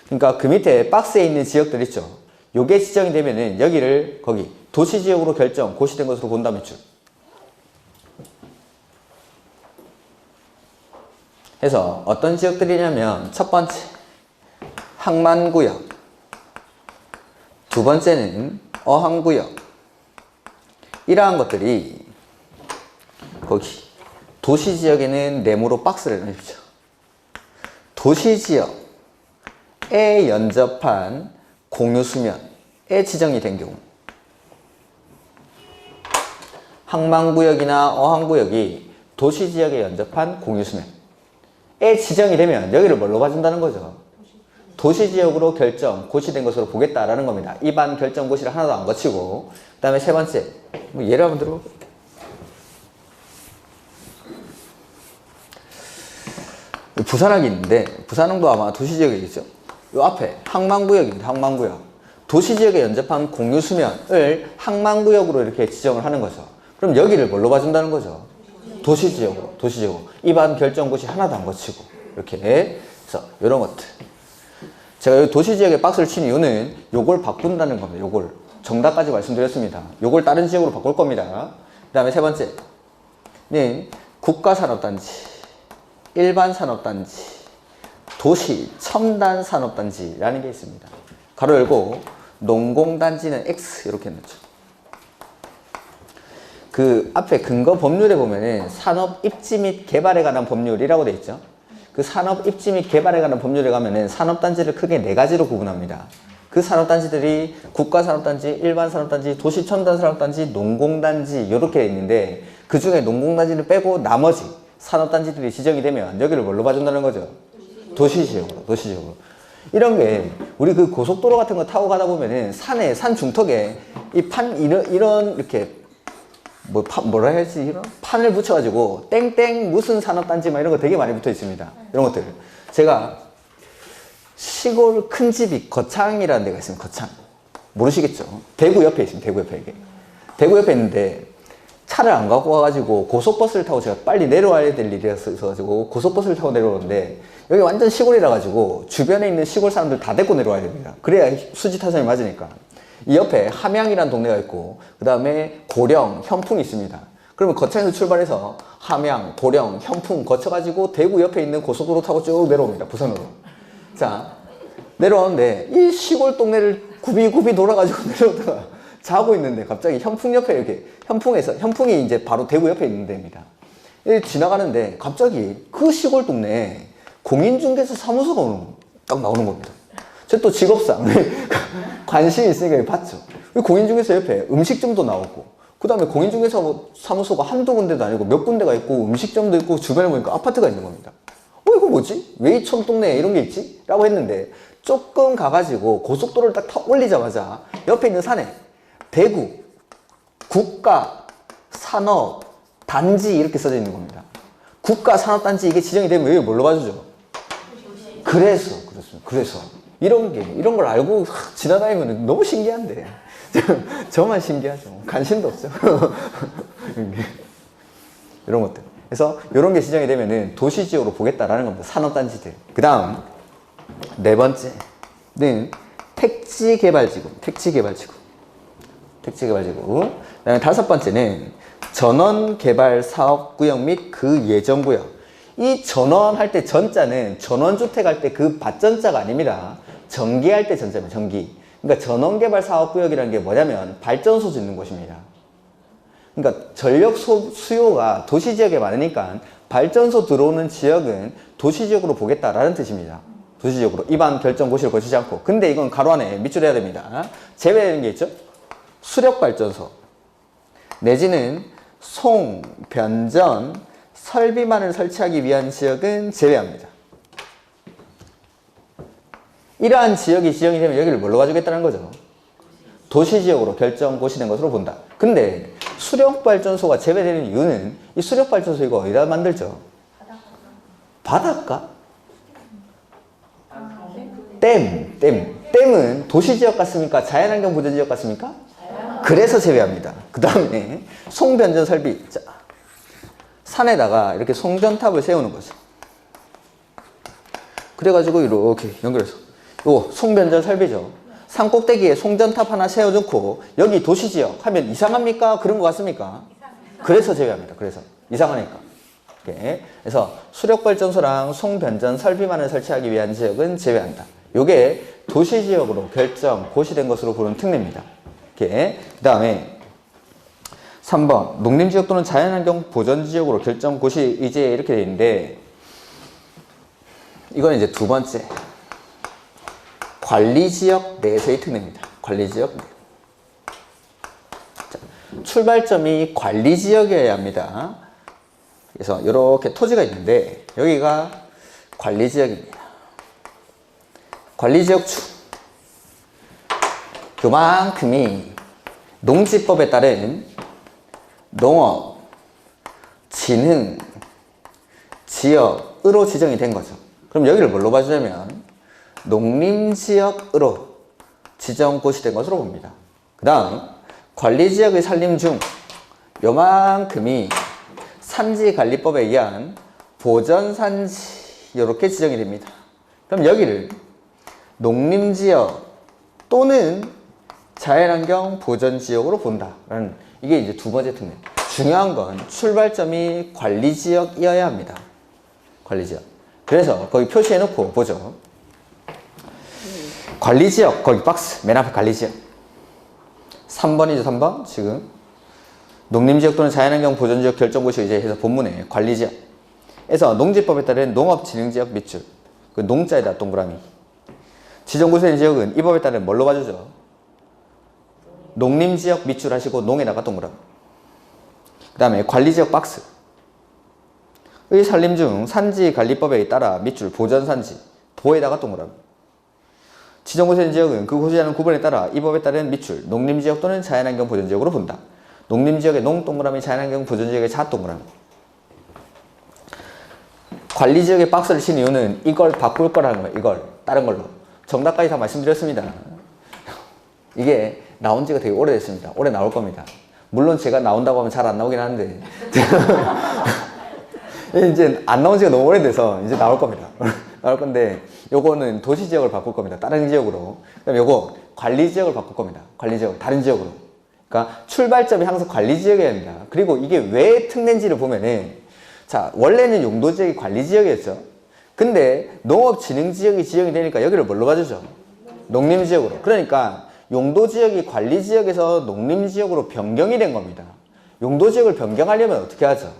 그러니까 그 밑에 박스에 있는 지역들 있죠. 요게 지정이 되면은 여기를 거기 도시지역으로 결정, 고시된 것으로 본다면 쭉. 해서 어떤 지역들이냐면 첫 번째 항만구역, 두 번째는 어항구역. 이러한 것들이 거기 도시지역에는 네모로 박스를 넣으십시오. 도시지역에 연접한 공유수면에 지정이 된 경우, 항만구역이나 어항구역이 도시지역에 연접한 공유수면에 지정이 되면 여기를 뭘로 봐준다는 거죠? 도시지역으로 결정, 고시된 것으로 보겠다라는 겁니다. 입안, 결정, 고시를 하나도 안 거치고. 그 다음에 세 번째, 예를 한번 들어볼게요. 부산항이 있는데 부산항도 아마 도시지역이겠죠. 요 앞에 항만구역입니다. 항만구역. 도시지역에 연접한 공유수면을 항만구역으로 이렇게 지정을 하는 거죠. 그럼 여기를 뭘로 봐준다는 거죠? 도시지역으로. 도시지역으로. 입안, 결정, 고시 하나도 안 거치고. 이렇게. 그래서 이런 것들. 제가 여기 도시지역에 박스를 친 이유는 요걸 바꾼다는 겁니다. 요걸. 정답까지 말씀드렸습니다. 요걸 다른 지역으로 바꿀 겁니다. 그 다음에 세 번째는 국가산업단지, 일반산업단지, 도시, 첨단산업단지라는 게 있습니다. 가로 열고 농공단지는 X 이렇게 넣죠. 그 앞에 근거 법률에 보면은 산업 입지 및 개발에 관한 법률이라고 되어 있죠. 그 산업 입지 및 개발에 관한 법률에 가면은 산업단지를 크게 네 가지로 구분합니다. 그 산업단지들이 국가산업단지, 일반산업단지, 도시첨단산업단지, 농공단지 이렇게 있는데 그 중에 농공단지를 빼고 나머지 산업단지들이 지정이 되면 여기를 뭘로 봐준다는 거죠? 도시지역으로. 도시지역으로. 이런 게 우리 그 고속도로 같은 거 타고 가다 보면은 산에, 산 중턱에 이 이런 이렇게 뭐라 해야지, 이런 판을 붙여가지고 땡땡 무슨 산업단지 막 이런 거 되게 많이 붙어 있습니다. 이런 것들. 제가 시골 큰 집이 거창이라는 데가 있습니다. 거창. 모르시겠죠? 대구 옆에 있습니다. 대구 옆에 이게. 대구 옆에 있는데 차를 안 갖고 와가지고 고속버스를 타고 제가 빨리 내려와야 될 일이 있어가지고 고속버스를 타고 내려오는데 여기 완전 시골이라 가지고 주변에 있는 시골 사람들 다 데리고 내려와야 됩니다. 그래야 수지 타선이 맞으니까. 이 옆에 함양이라는 동네가 있고 그 다음에 고령, 현풍이 있습니다. 그러면 거창에서 출발해서 함양, 고령, 현풍 거쳐가지고 대구 옆에 있는 고속도로 타고 쭉 내려옵니다. 부산으로. 자, 내려오는데 이 시골 동네를 굽이굽이 돌아가지고 내려오다가 자고 있는데 갑자기 현풍 옆에 이렇게 현풍이 이제 바로 대구 옆에 있는 데입니다. 지나가는데 갑자기 그 시골 동네에 공인중개사 사무소가 딱 나오는 겁니다. 저 또 직업상 관심이 있으니까 봤죠. 공인중개사 옆에 음식점도 나오고 그 다음에 공인중개사 사무소가 한두 군데도 아니고 몇 군데가 있고 음식점도 있고 주변에 보니까 아파트가 있는 겁니다. 이거 뭐지? 왜 이 촌동네에 이런 게 있지? 라고 했는데 조금 가가지고 고속도로를 딱 올리자마자 옆에 있는 산에 대구 국가산업단지 이렇게 써져 있는 겁니다. 국가산업단지 이게 지정이 되면 왜 뭘로 봐주죠? 그래서 이런 걸 알고 지나다니면 너무 신기한데 저만 신기하죠. 관심도 없죠. 이런 것들. 그래서 이런 게 지정이 되면은 도시지역으로 보겠다라는 겁니다. 산업단지들. 그 다음 네 번째는 택지개발지구. 그 다음에 다섯 번째는 전원개발사업구역 및 그 예정구역. 이 전원할 때 전자는 전원주택 할 때 그 밭전자가 아닙니다. 전기할 때 전자입니다. 전기. 그러니까 전원개발사업구역이라는 게 뭐냐면 발전소 짓는 곳입니다. 그러니까 전력 수요가 도시지역에 많으니까 발전소 들어오는 지역은 도시지역으로 보겠다라는 뜻입니다. 도시지역으로 입안 결정 고시를 거치지 않고. 근데 이건 가로 안에 밑줄 해야 됩니다. 제외되는 게 있죠. 수력발전소 내지는 송, 변전, 설비만을 설치하기 위한 지역은 제외합니다. 이러한 지역이 지정이 되면 여기를 뭘로 가주겠다는 거죠? 도시지역으로 결정 고시된 것으로 본다. 근데 수력발전소가 제외되는 이유는 이 수력발전소 이거 어디다 만들죠? 바닷가? 댐은 도시지역 같습니까? 자연환경 보전지역 같습니까? 그래서 제외합니다. 그 다음에 송변전 설비. 자, 산에다가 이렇게 송전탑을 세우는 거죠. 그래가지고 이렇게 연결해서 요 송변전 설비죠. 산 꼭대기에 송전탑 하나 세워놓고 여기 도시지역 하면 이상합니까? 그런 거 같습니까? 그래서 제외합니다. 그래서 이상하니까. 이렇게. 그래서 수력발전소랑 송변전 설비만을 설치하기 위한 지역은 제외한다. 요게 도시지역으로 결정 고시된 것으로 보는 특례입니다. 이렇게. 그 다음에 3번 농림지역 또는 자연환경 보전지역으로 결정 고시 이제 이렇게 되어 있는데 이건 이제 두 번째 관리지역 내에서의 특례입니다. 관리지역 내. 자, 출발점이 관리지역이어야 합니다. 그래서 이렇게 토지가 있는데 여기가 관리지역입니다. 관리지역축 그만큼이 농지법에 따른 농업, 진흥, 지역으로 지정이 된 거죠. 그럼 여기를 뭘로 봐주냐면 농림지역으로 지정 고시된 것으로 봅니다. 그 다음 관리지역의 산림 중 요만큼이 산지관리법에 의한 보전산지 이렇게 지정이 됩니다. 그럼 여기를 농림지역 또는 자연환경 보전지역으로 본다라는 이게 이제 두 번째 특례. 중요한 건 출발점이 관리지역이어야 합니다. 관리지역. 그래서 거기 표시해놓고 보죠. 관리지역 거기 박스 맨 앞에 관리지역 3번이죠. 3번 지금 농림지역 또는 자연환경 보전지역 결정고시 이제 해서 본문에 관리지역 에서 농지법에 따른 농업진흥지역 밑줄 그 농자에다 동그라미 지정고시된 지역은 이 법에 따른 뭘로 봐주죠? 농림지역 밑줄 하시고 농에다가 동그라미 그 다음에 관리지역 박스 의 산림 중 산지관리법에 따라 밑줄 보전산지 보에다가 동그라미 지정고시된 지역은 그 고시하는 구분에 따라 이 법에 따른 밑줄 농림지역 또는 자연환경 보전지역으로 본다. 농림지역의 농 동그라미 자연환경 보전지역의 자 동그라미 관리지역에 박스를 친 이유는 이걸 바꿀 거라는 거예요. 이걸 다른 걸로 정답까지 다 말씀드렸습니다. 이게 나온 지가 되게 오래됐습니다. 올해 나올 겁니다. 물론 제가 나온다고 하면 잘 안 나오긴 하는데 이제 안 나온 지가 너무 오래돼서 이제 나올 겁니다. 나올 건데 요거는 도시지역을 바꿀 겁니다. 다른 지역으로. 그다음에 요거 관리지역을 바꿀 겁니다. 관리지역 다른 지역으로. 그러니까 출발점이 항상 관리지역이어야 합니다. 그리고 이게 왜 특례인지를 보면은 자 원래는 용도지역이 관리지역이었죠. 근데 농업진흥지역이 지정이 되니까 여기를 뭘로 봐주죠? 농림지역으로. 그러니까 용도지역이 관리지역에서 농림지역으로 변경이 된 겁니다. 용도지역을 변경하려면 어떻게 하죠?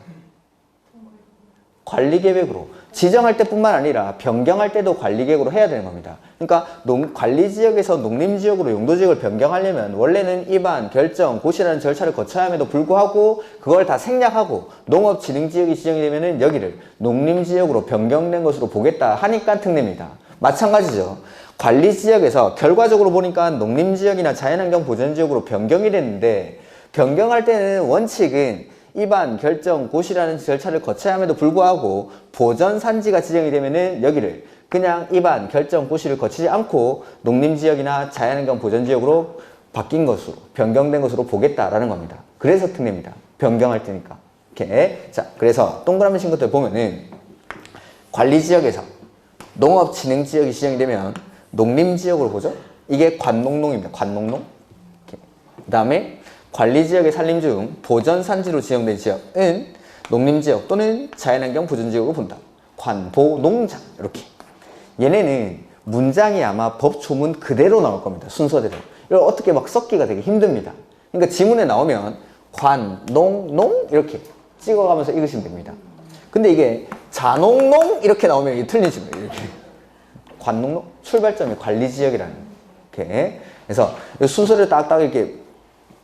관리계획으로. 지정할 때뿐만 아니라 변경할 때도 관리계획으로 해야 되는 겁니다. 그러니까 관리지역에서 농림지역으로 용도지역을 변경하려면 원래는 입안, 결정, 고시라는 절차를 거쳐야 함에도 불구하고 그걸 다 생략하고 농업진흥지역이 지정이 되면 여기를 농림지역으로 변경된 것으로 보겠다 하니까 특례입니다. 마찬가지죠. 관리지역에서 결과적으로 보니까 농림지역이나 자연환경 보전지역으로 변경이 됐는데 변경할 때는 원칙은 입안, 결정, 고시라는 절차를 거쳐야 함에도 불구하고 보전산지가 지정이 되면은 여기를 그냥 입안, 결정, 고시를 거치지 않고 농림지역이나 자연환경 보전지역으로 바뀐 것으로 변경된 것으로 보겠다라는 겁니다. 그래서 특례입니다. 변경할 때니까. 이렇게. 자, 그래서 동그라미 친 것들 보면은 관리지역에서 농업진흥지역이 지정이 되면 농림지역으로 보죠. 이게 관농농입니다. 관농농. 그 다음에 관리지역의 산림 중 보전산지로 지정된 지역은 농림지역 또는 자연환경 보전지역으로 본다. 관보농장 이렇게. 얘네는 문장이 아마 법조문 그대로 나올 겁니다. 순서대로. 이걸 어떻게 막 섞기가 되게 힘듭니다. 그러니까 지문에 나오면 관, 농, 농 이렇게 찍어가면서 읽으시면 됩니다. 근데 이게 자농농 이렇게 나오면 이게 틀리죠. 이렇게. 관농농 출발점이 관리지역이라는 게. 그래서 순서를 딱딱 이렇게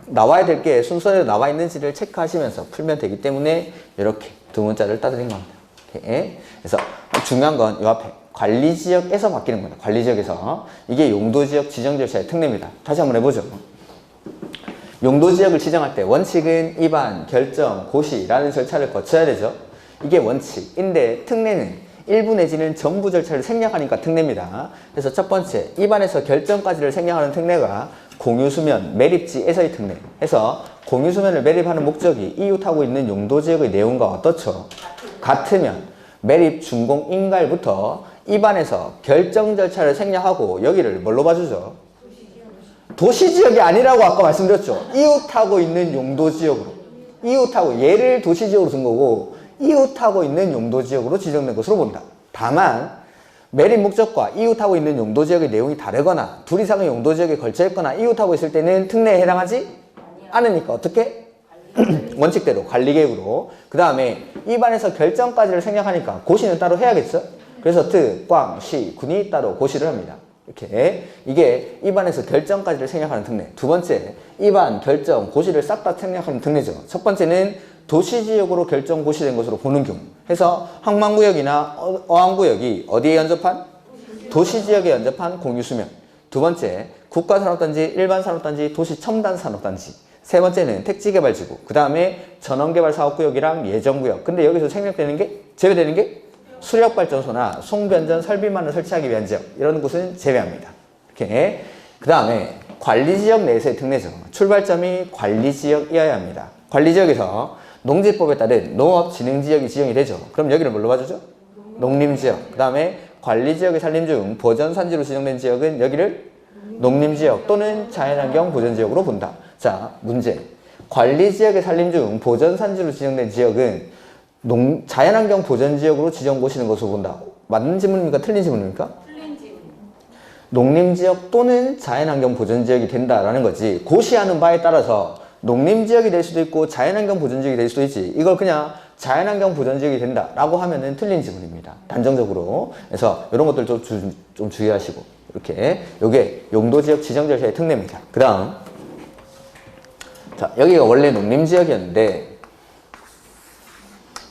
나와야 될 게 순서대로 나와 있는지를 체크하시면서 풀면 되기 때문에 이렇게 두 문자를 따드린 겁니다. 이렇게. 그래서 중요한 건 이 앞에 관리지역에서 바뀌는 겁니다. 관리지역에서. 이게 용도지역 지정 절차의 특례입니다. 다시 한번 해보죠. 용도지역을 지정할 때 원칙은 입안, 결정, 고시라는 절차를 거쳐야 되죠. 이게 원칙인데 특례는 일부 내지는 전부 절차를 생략하니까 특례입니다. 그래서 첫 번째, 입안에서 결정까지를 생략하는 특례가 공유수면, 매립지에서의 특례. 해서 공유수면을 매립하는 목적이 이웃하고 있는 용도지역의 내용과 어떻죠? 같으면 매립, 준공, 인가일부터 입안에서 결정 절차를 생략하고 여기를 뭘로 봐주죠? 도시지역이 아니라고 아까 말씀드렸죠. 이웃하고 있는 용도지역으로. 이웃하고 얘를 도시지역으로 쓴 거고 이웃하고 있는 용도지역으로 지정된 것으로 본다. 다만 매립 목적과 이웃하고 있는 용도지역의 내용이 다르거나 둘 이상의 용도지역에 걸쳐 있거나 이웃하고 있을 때는 특례에 해당하지 않으니까 어떻게? 원칙대로 관리계획으로. 그 다음에 입안에서 결정까지를 생략하니까 고시는 따로 해야겠죠. 그래서 특, 꽝, 시, 군이 따로 고시를 합니다. 이렇게 이게 입안에서 결정까지를 생략하는 특례. 두 번째, 입안, 결정, 고시를 싹 다 생략하는 특례죠. 첫 번째는 도시지역으로 결정 고시된 것으로 보는 경우. 해서 항만구역이나 어항구역이 어디에 연접한? 도시지역에 연접한 공유수면. 두 번째, 국가산업단지, 일반산업단지, 도시첨단산업단지. 세 번째는 택지개발지구. 그 다음에 전원개발사업구역이랑 예정구역. 근데 여기서 생략되는 게, 제외되는 게 수력발전소나 송변전 설비만을 설치하기 위한 지역. 이런 곳은 제외합니다. 이렇게. 그 다음에 관리지역 내에서의 특례죠. 출발점이 관리지역이어야 합니다. 관리지역에서 농지법에 따른 농업진흥지역이 지정이 되죠. 그럼 여기를 뭘로 봐주죠? 농림지역. 그 다음에 관리지역의 산림 중 보전산지로 지정된 지역은 여기를 농림지역 또는 자연환경 보전지역으로 본다. 자, 문제. 관리지역의 산림 중 보전산지로 지정된 지역은 자연환경 보전지역으로 지정고시는 것으로 본다. 맞는 질문입니까? 틀린 질문입니까? 틀린 질문. 농림지역 또는 자연환경 보전지역이 된다라는 거지. 고시하는 바에 따라서 농림지역이 될 수도 있고 자연환경 보전지역이 될 수도 있지. 이걸 그냥 자연환경 보전지역이 된다라고 하면은 틀린 지문입니다. 단정적으로. 그래서 이런 것들 좀 주의하시고 이렇게 요게 용도지역 지정 절차의 특례입니다. 그 다음 자 여기가 원래 농림지역이었는데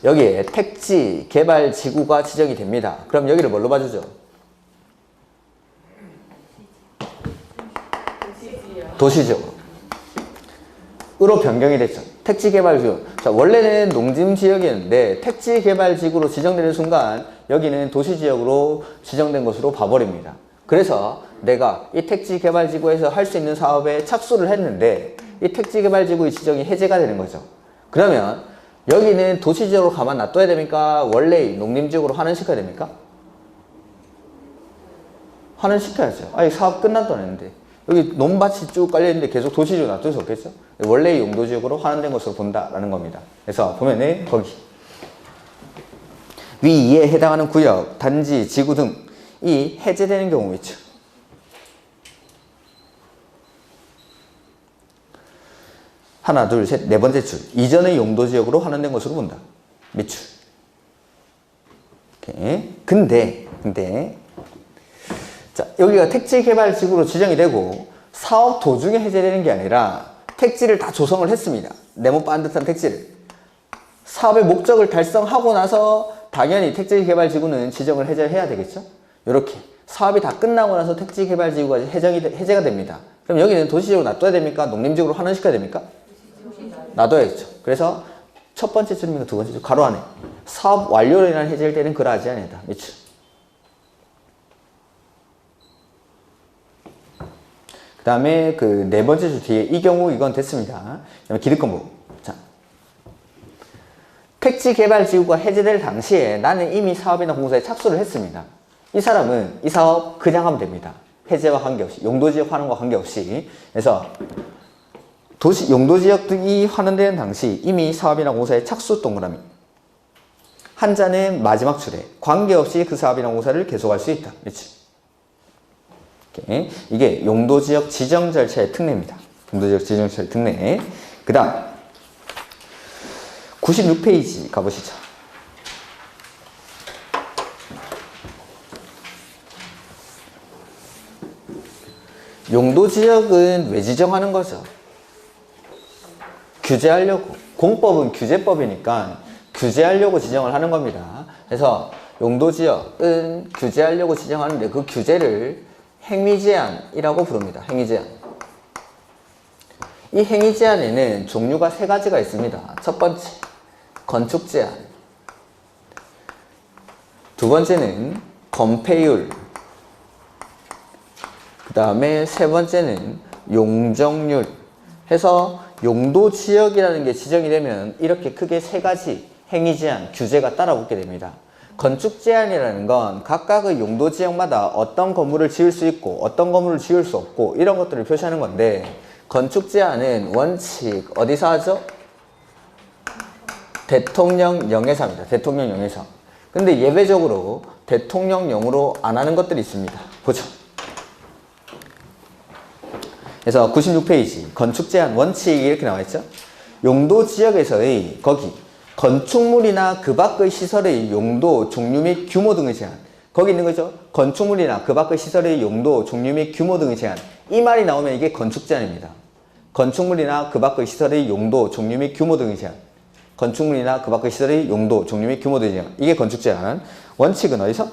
여기에 택지 개발 지구가 지정이 됩니다. 그럼 여기를 뭘로 봐주죠? 도시지역으로. 으로 변경이 됐죠. 택지개발지구. 자, 원래는 농림지역이었는데 택지개발지구로 지정되는 순간 여기는 도시지역으로 지정된 것으로 봐버립니다. 그래서 내가 이 택지개발지구에서 할 수 있는 사업에 착수를 했는데 이 택지개발지구의 지정이 해제가 되는 거죠. 그러면 여기는 도시지역으로 가만 놔둬야 됩니까? 원래 농림지역으로 환원시켜야 됩니까? 환원시켜야죠. 아니 사업 끝났도 안 했는데. 여기 논밭이 쭉 깔려있는데 계속 도시지역으로 놔둘 수 없겠죠? 원래 용도지역으로 환원된 것으로 본다라는 겁니다. 그래서 보면은 거기 위 2에 해당하는 구역, 단지, 지구 등이 해제되는 경우 있죠. 하나, 둘, 셋, 네 번째 줄. 이전의 용도지역으로 환원된 것으로 본다. 밑줄. 오케이. 근데 자, 여기가 택지개발지구로 지정이 되고 사업 도중에 해제되는 게 아니라 택지를 다 조성을 했습니다. 네모 반듯한 택지를. 사업의 목적을 달성하고 나서 당연히 택지개발지구는 지정을 해제해야 되겠죠? 이렇게 사업이 다 끝나고 나서 택지개발지구가 해제가 됩니다. 그럼 여기는 도시지역으로 놔둬야 됩니까? 농림지역으로 환원시켜야 됩니까? 놔둬야겠죠. 그래서 첫 번째 줄입니까? 두 번째 줄? 가로 안에 사업 완료로 인한 해제일 때는 그러하지 아니다. 밑줄. 그 다음에 그 네 번째 줄 뒤에 이 경우 이건 됐습니다. 그다음에 기득권부. 자, 택지개발지구가 해제될 당시에 나는 이미 사업이나 공사에 착수를 했습니다. 이 사람은 이 사업 그냥 하면 됩니다. 해제와 관계없이, 용도지역 환원과 관계없이. 그래서 용도지역 등이 환원되는 당시 이미 사업이나 공사에 착수 동그라미. 한자는 마지막 줄에 관계없이 그 사업이나 공사를 계속할 수 있다. 그렇지? 이렇게. 이게 용도지역 지정 절차의 특례입니다. 용도지역 지정 절차의 특례. 그 다음 96페이지 가보시죠. 용도지역은 왜 지정하는 거죠? 규제하려고. 공법은 규제법이니까 규제하려고 지정을 하는 겁니다. 그래서 용도지역은 규제하려고 지정하는데 그 규제를 행위제한이라고 부릅니다. 행위제한. 이 행위제한에는 종류가 세 가지가 있습니다. 첫 번째, 건축제한. 두 번째는 건폐율. 그 다음에 세 번째는 용적률. 해서 용도지역이라는 게 지정이 되면 이렇게 크게 세 가지 행위제한, 규제가 따라붙게 됩니다. 건축제한이라는 건 각각의 용도지역마다 어떤 건물을 지을 수 있고 어떤 건물을 지을 수 없고 이런 것들을 표시하는 건데, 건축제한은 원칙 어디서 하죠? 대통령령에서 합니다. 대통령령에서. 근데 예외적으로 대통령령으로 안 하는 것들이 있습니다. 보죠. 그래서 96페이지 건축제한 원칙이 이렇게 나와있죠. 용도지역에서의 거기 건축물이나 그 밖의 시설의 용도, 종류 및 규모 등의 제한. 거기 있는 거죠. 건축물이나 그 밖의 시설의 용도, 종류 및 규모 등의 제한. 이 말이 나오면 이게 건축제한입니다. 건축물이나 그 밖의 시설의 용도, 종류 및 규모 등의 제한. 건축물이나 그 밖의 시설의 용도, 종류 및 규모 등의 제한. 이게 건축제한. 원칙은 어디서?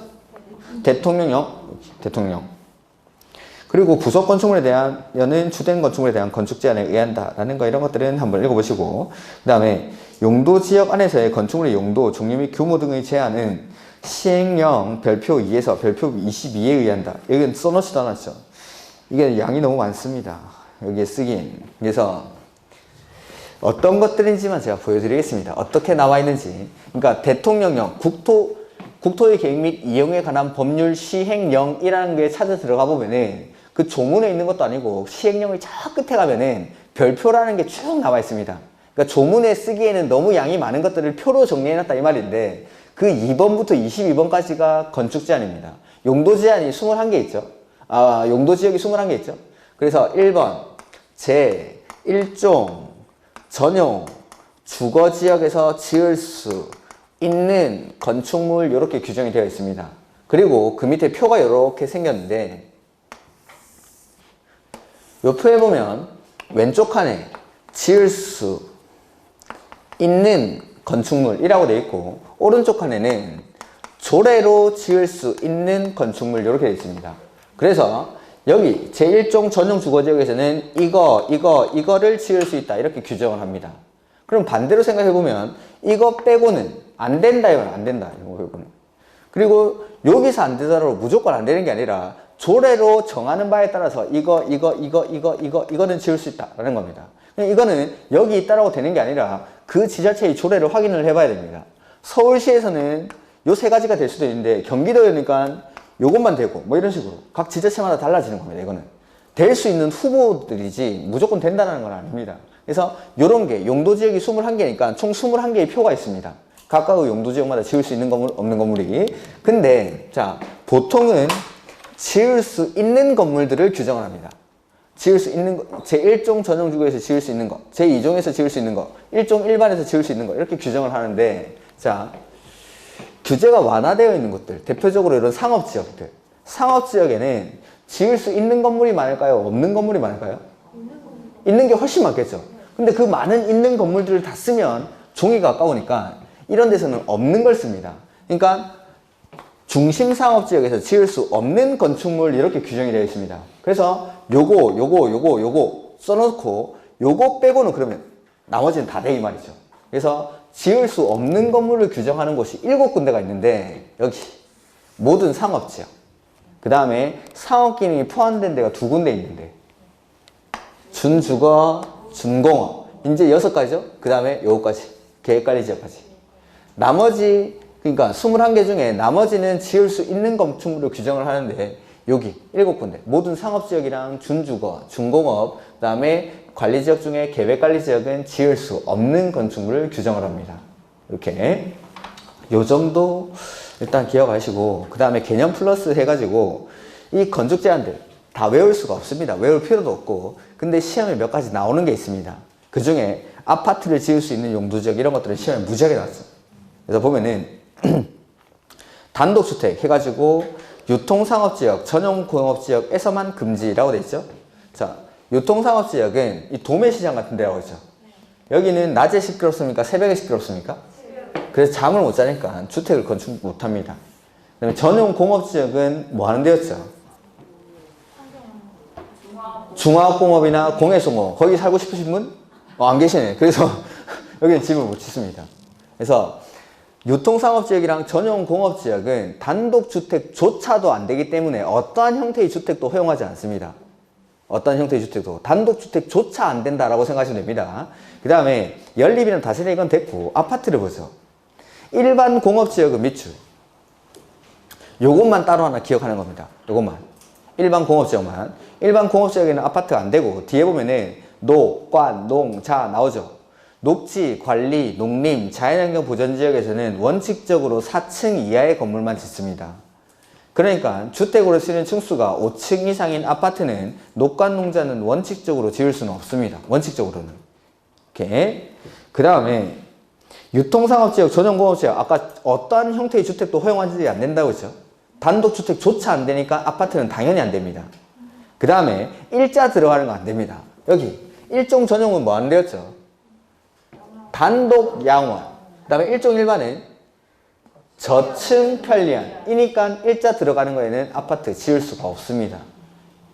대통령령. 대통령. 그리고 부속 건축물에 대하여는 주된 건축물에 대한 건축 제한에 의한다라는 거, 이런 것들은 한번 읽어보시고, 그 다음에 용도지역 안에서의 건축물의 용도, 종류 및 규모 등의 제한은 시행령 별표 2에서 별표 22에 의한다. 여기는 써놓지도 않았죠. 이게 양이 너무 많습니다. 여기에 쓰긴. 그래서 어떤 것들인지만 제가 보여드리겠습니다. 어떻게 나와 있는지. 그러니까 대통령령, 국토의 계획 및 이용에 관한 법률 시행령이라는 게 찾아 들어가 보면은 그 조문에 있는 것도 아니고 시행령을 저 끝에 가면은 별표라는 게 쭉 나와 있습니다. 그러니까 조문에 쓰기에는 너무 양이 많은 것들을 표로 정리해놨다 이 말인데, 그 2번부터 22번까지가 건축제한입니다. 용도제한이 21개 있죠. 용도지역이 21개 있죠. 그래서 1번 제 1종 전용 주거지역에서 지을 수 있는 건축물, 이렇게 규정이 되어 있습니다. 그리고 그 밑에 표가 이렇게 생겼는데, 이 표에 보면 왼쪽 칸에 지을 수 있는 건축물이라고 되어 있고, 오른쪽 칸에는 조례로 지을 수 있는 건축물, 이렇게 되어 있습니다. 그래서 여기 제1종 전용 주거지역에서는 이거를 지을 수 있다, 이렇게 규정을 합니다. 그럼 반대로 생각해보면 이거 빼고는 안 된다, 이건 안 된다, 이거는. 그리고 여기서 안 되더라도 무조건 안 되는 게 아니라 조례로 정하는 바에 따라서 이거는 지을 수 있다라는 겁니다. 이거는 여기 있다라고 되는 게 아니라 그 지자체의 조례를 확인을 해봐야 됩니다. 서울시에서는 요 세 가지가 될 수도 있는데 경기도니까 요것만 되고 뭐 이런 식으로 각 지자체마다 달라지는 겁니다. 이거는 될 수 있는 후보들이지 무조건 된다는 건 아닙니다. 그래서 요런 게 용도지역이 21개니까 총 21개의 표가 있습니다. 각각의 용도지역마다 지을 수 있는 건물, 없는 건물이. 근데 자, 보통은 지을 수 있는 건물들을 규정을 합니다. 지을 수 있는 거, 제1종 전용주거에서 지을 수 있는 거, 제2종에서 지을 수 있는 거, 1종 일반에서 지을 수 있는 거, 이렇게 규정을 하는데, 자, 규제가 완화되어 있는 것들, 대표적으로 이런 상업지역들. 상업지역에는 지을 수 있는 건물이 많을까요? 없는 건물이 많을까요? 있는 게 훨씬 많겠죠. 근데 그 많은 있는 건물들을 다 쓰면 종이가 아까우니까 이런 데서는 없는 걸 씁니다. 그러니까 중심 상업지역에서 지을 수 없는 건축물, 이렇게 규정이 되어 있습니다. 그래서 요거 써놓고 요거 빼고는 그러면 나머지는 다 돼 이 말이죠. 그래서 지을 수 없는 건물을 규정하는 곳이 7군데가 있는데, 여기 모든 상업지역, 그 다음에 상업 기능이 포함된 데가 2군데 있는데, 준주거, 준공업, 이제 6가지죠. 그 다음에 요거까지, 계획관리지역까지. 나머지, 그러니까 21개 중에 나머지는 지을 수 있는 건축물을 규정을 하는데, 여기 7군데 모든 상업지역이랑 준주거, 준공업, 그 다음에 관리지역 중에 계획관리지역은 지을 수 없는 건축물을 규정을 합니다. 이렇게 요 정도 일단 기억하시고, 그 다음에 개념 플러스 해가지고 이 건축 제한들 다 외울 수가 없습니다. 외울 필요도 없고. 근데 시험에 몇 가지 나오는 게 있습니다. 그 중에 아파트를 지을 수 있는 용도지역 이런 것들은 시험에 무지하게 나왔어요. 그래서 보면은 단독주택 해가지고 유통상업지역, 전용공업지역에서만 금지라고 돼 있죠. 자, 유통상업지역은 이 도매시장 같은 데라고 있죠. 여기는 낮에 시끄럽습니까? 새벽에 시끄럽습니까? 그래서 잠을 못 자니까 주택을 건축 못 합니다. 그다음에 전용공업지역은 뭐 하는 데였죠? 중화학공업이나 공해송업. 거기 살고 싶으신 분? 안 계시네. 그래서 여기는 집을 못 짓습니다. 그래서 유통상업지역이랑 전용공업지역은 단독주택조차도 안 되기 때문에 어떠한 형태의 주택도 허용하지 않습니다. 어떤 형태의 주택도 단독주택조차 안 된다라고 생각하시면 됩니다. 그 다음에 연립이나 다세대 이건 됐고 아파트를 보죠. 일반 공업지역은 밑줄. 요것만 따로 하나 기억하는 겁니다. 요것만. 일반 공업지역만. 일반 공업지역에는 아파트가 안 되고 뒤에 보면은 노, 관, 농, 자 나오죠. 녹지, 관리, 농림, 자연환경 보전지역에서는 원칙적으로 4층 이하의 건물만 짓습니다. 그러니까 주택으로 쓰는 층수가 5층 이상인 아파트는 녹관농자는 원칙적으로 지을 수는 없습니다. 원칙적으로는. 이렇게. 그 다음에 유통상업지역, 전용공업지역 아까 어떠한 형태의 주택도 허용하지 안 된다고 했죠. 단독주택조차 안 되니까 아파트는 당연히 안 됩니다. 그 다음에 일자 들어가는 거 안 됩니다. 여기 일종 전용은 뭐 안 되었죠? 단독 양원. 그 다음에 일종 일반은 저층 편리한. 이니까 일자 들어가는 거에는 아파트 지을 수가 없습니다.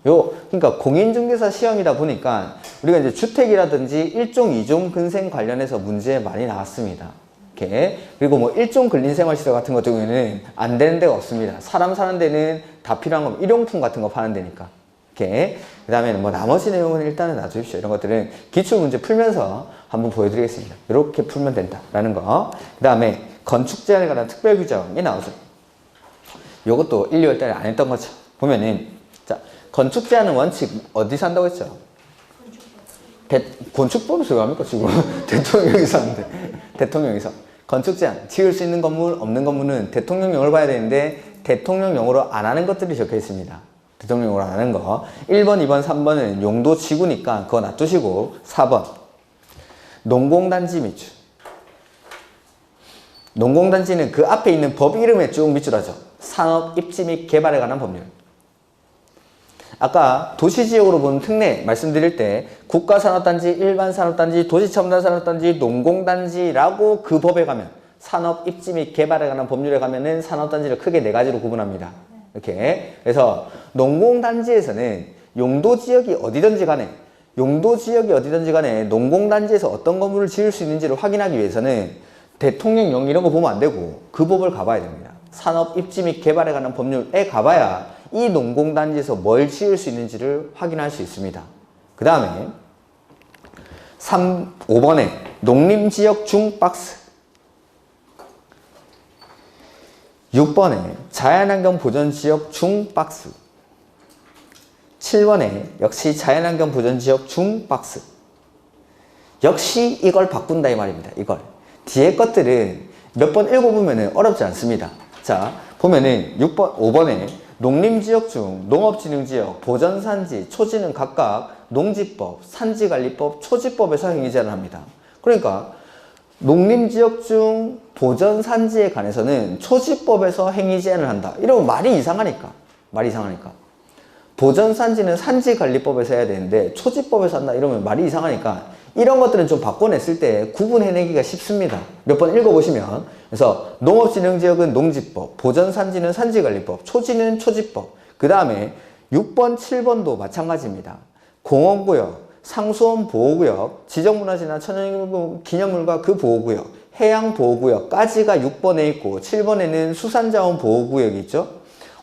그러니까 공인중개사 시험이다 보니까 우리가 이제 주택이라든지 일종, 이종 근생 관련해서 문제 많이 나왔습니다. 이렇게. 그리고 뭐 일종 근린생활시설 같은 것 중에는 안 되는 데가 없습니다. 사람 사는 데는 다 필요한 건 일용품 같은 거 파는 데니까. 이렇게. 그 다음에는 뭐 나머지 내용은 일단은 놔두십시오. 이런 것들은 기출문제 풀면서 한번 보여드리겠습니다. 이렇게 풀면 된다라는 거. 그 다음에 건축 제한에 관한 특별 규정이 나오죠. 이것도 1, 2월 달에 안 했던 거죠. 보면은 자 건축 제한은 원칙 어디서 한다고 했죠? 건축법에서 왜 합니까 지금? 대통령에서 하는데. 대통령에서 건축 제한 지을 수 있는 건물 없는 건물은 대통령령을 봐야 되는데 대통령령으로 안 하는 것들이 적혀 있습니다. 대통령령으로 안 하는 거. 1번, 2번, 3번은 용도 지구니까 그거 놔두시고 4번 농공단지 밑줄. 농공단지는 그 앞에 있는 법 이름에 쭉 밑줄하죠. 산업, 입지 및 개발에 관한 법률. 아까 도시지역으로 보는 특례 말씀드릴 때 국가산업단지, 일반산업단지, 도시첨단산업단지, 농공단지라고 그 법에 가면 산업, 입지 및 개발에 관한 법률에 가면은 산업단지를 크게 4가지로 구분합니다. 이렇게. 그래서 농공단지에서는 용도지역이 어디든지 간에 농공단지에서 어떤 건물을 지을 수 있는지를 확인하기 위해서는 대통령령 이런 거 보면 안 되고 그 법을 가봐야 됩니다. 산업, 입지 및 개발에 관한 법률에 가봐야 이 농공단지에서 뭘 지을 수 있는지를 확인할 수 있습니다. 그 다음에 5번에 농림지역 중 박스. 6번에 자연환경 보전지역 중 박스. 7번에 역시 자연환경 보전지역 중 박스. 역시 이걸 바꾼다 이 말입니다. 이걸. 뒤에 것들은 몇 번 읽어보면 어렵지 않습니다. 자, 보면은 5번에 농림지역 중 농업진흥지역, 보전산지, 초지는 각각 농지법, 산지관리법, 초지법에서 행위제한을 합니다. 그러니까 농림지역 중 보전산지에 관해서는 초지법에서 행위제한을 한다. 이러면 말이 이상하니까. 보전산지는 산지관리법에서 해야 되는데 초지법에서 한다. 이러면 말이 이상하니까 이런 것들은 좀 바꿔냈을 때 구분해내기가 쉽습니다. 몇 번 읽어보시면. 그래서 농업진흥지역은 농지법, 보전산지는 산지관리법, 초지는 초지법. 그 다음에 6번, 7번도 마찬가지입니다. 공원구역, 상수원보호구역, 지정문화재나 천연기념물과 그 보호구역, 해양보호구역까지가 6번에 있고 7번에는 수산자원보호구역이 있죠.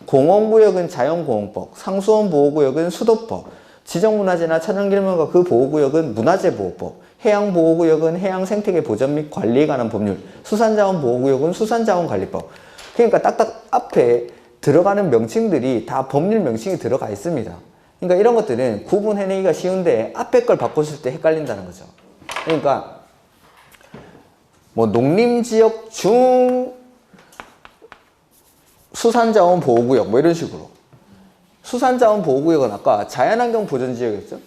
공원구역은 자연공원법, 상수원보호구역은 수도법, 지정문화재나 천연기념물과 그 보호구역은 문화재보호법, 해양보호구역은 해양생태계 보전 및 관리에 관한 법률, 수산자원보호구역은 수산자원관리법. 그러니까 딱딱 앞에 들어가는 명칭들이 다 법률 명칭이 들어가 있습니다. 그러니까 이런 것들은 구분해내기가 쉬운데 앞에 걸 바꿨을 때 헷갈린다는 거죠. 그러니까 뭐 농림지역 중 수산자원보호구역 뭐 이런 식으로 수산자원보호구역은 아까 자연환경 보전지역이었죠.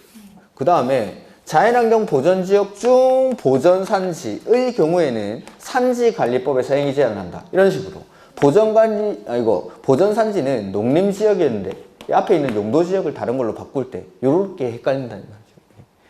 그 다음에 자연환경 보전지역 중 보전산지의 경우에는 산지관리법에서 행위 제한을 한다. 이런 식으로. 보전산지는 농림지역이었는데 이 앞에 있는 용도지역을 다른 걸로 바꿀 때 요렇게 헷갈린다는 말이죠.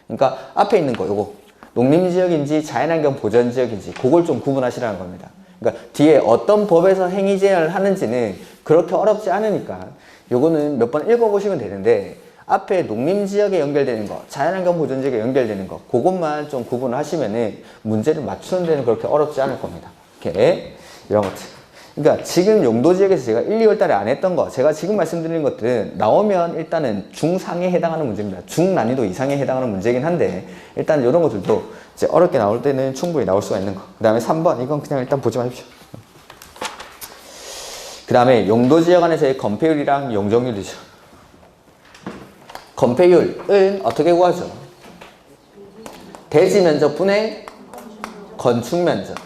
그러니까 앞에 있는 거 요거 농림지역인지 자연환경 보전지역인지 그걸 좀 구분하시라는 겁니다. 그러니까 뒤에 어떤 법에서 행위 제한을 하는지는 그렇게 어렵지 않으니까 요거는 몇 번 읽어보시면 되는데 앞에 농림지역에 연결되는 거, 자연환경 보전지역에 연결되는 거 그것만 좀 구분을 하시면은 문제를 맞추는 데는 그렇게 어렵지 않을 겁니다. 이렇게 이런 것들. 그러니까 지금 용도지역에서 제가 1, 2월 달에 안 했던 거 제가 지금 말씀드리는 것들은 나오면 일단은 중상에 해당하는 문제입니다. 중난이도 이상에 해당하는 문제긴 한데 일단 이런 것들도 이제 어렵게 나올 때는 충분히 나올 수가 있는 거. 그 다음에 3번 이건 그냥 일단 보지 마십시오. 그 다음에 용도지역 안에서의 건폐율이랑 용적률이죠. 건폐율은 어떻게 구하죠? 대지면적분의 건축면적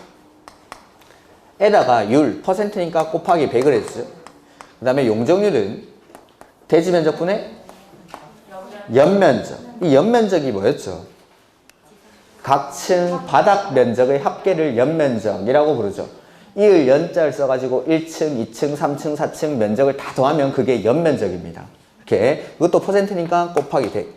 에다가 율, 퍼센트니까 곱하기 100을 해주죠. 그 다음에 용적률은 대지면적분의 연면적. 이 연면적이 뭐였죠? 각층 바닥 면적의 합계를 연면적이라고 부르죠. 이을 연자를 써가지고 1층, 2층, 3층, 4층 면적을 다 더하면 그게 연면적입니다. 이렇게 이것도 퍼센트니까 곱하기 100.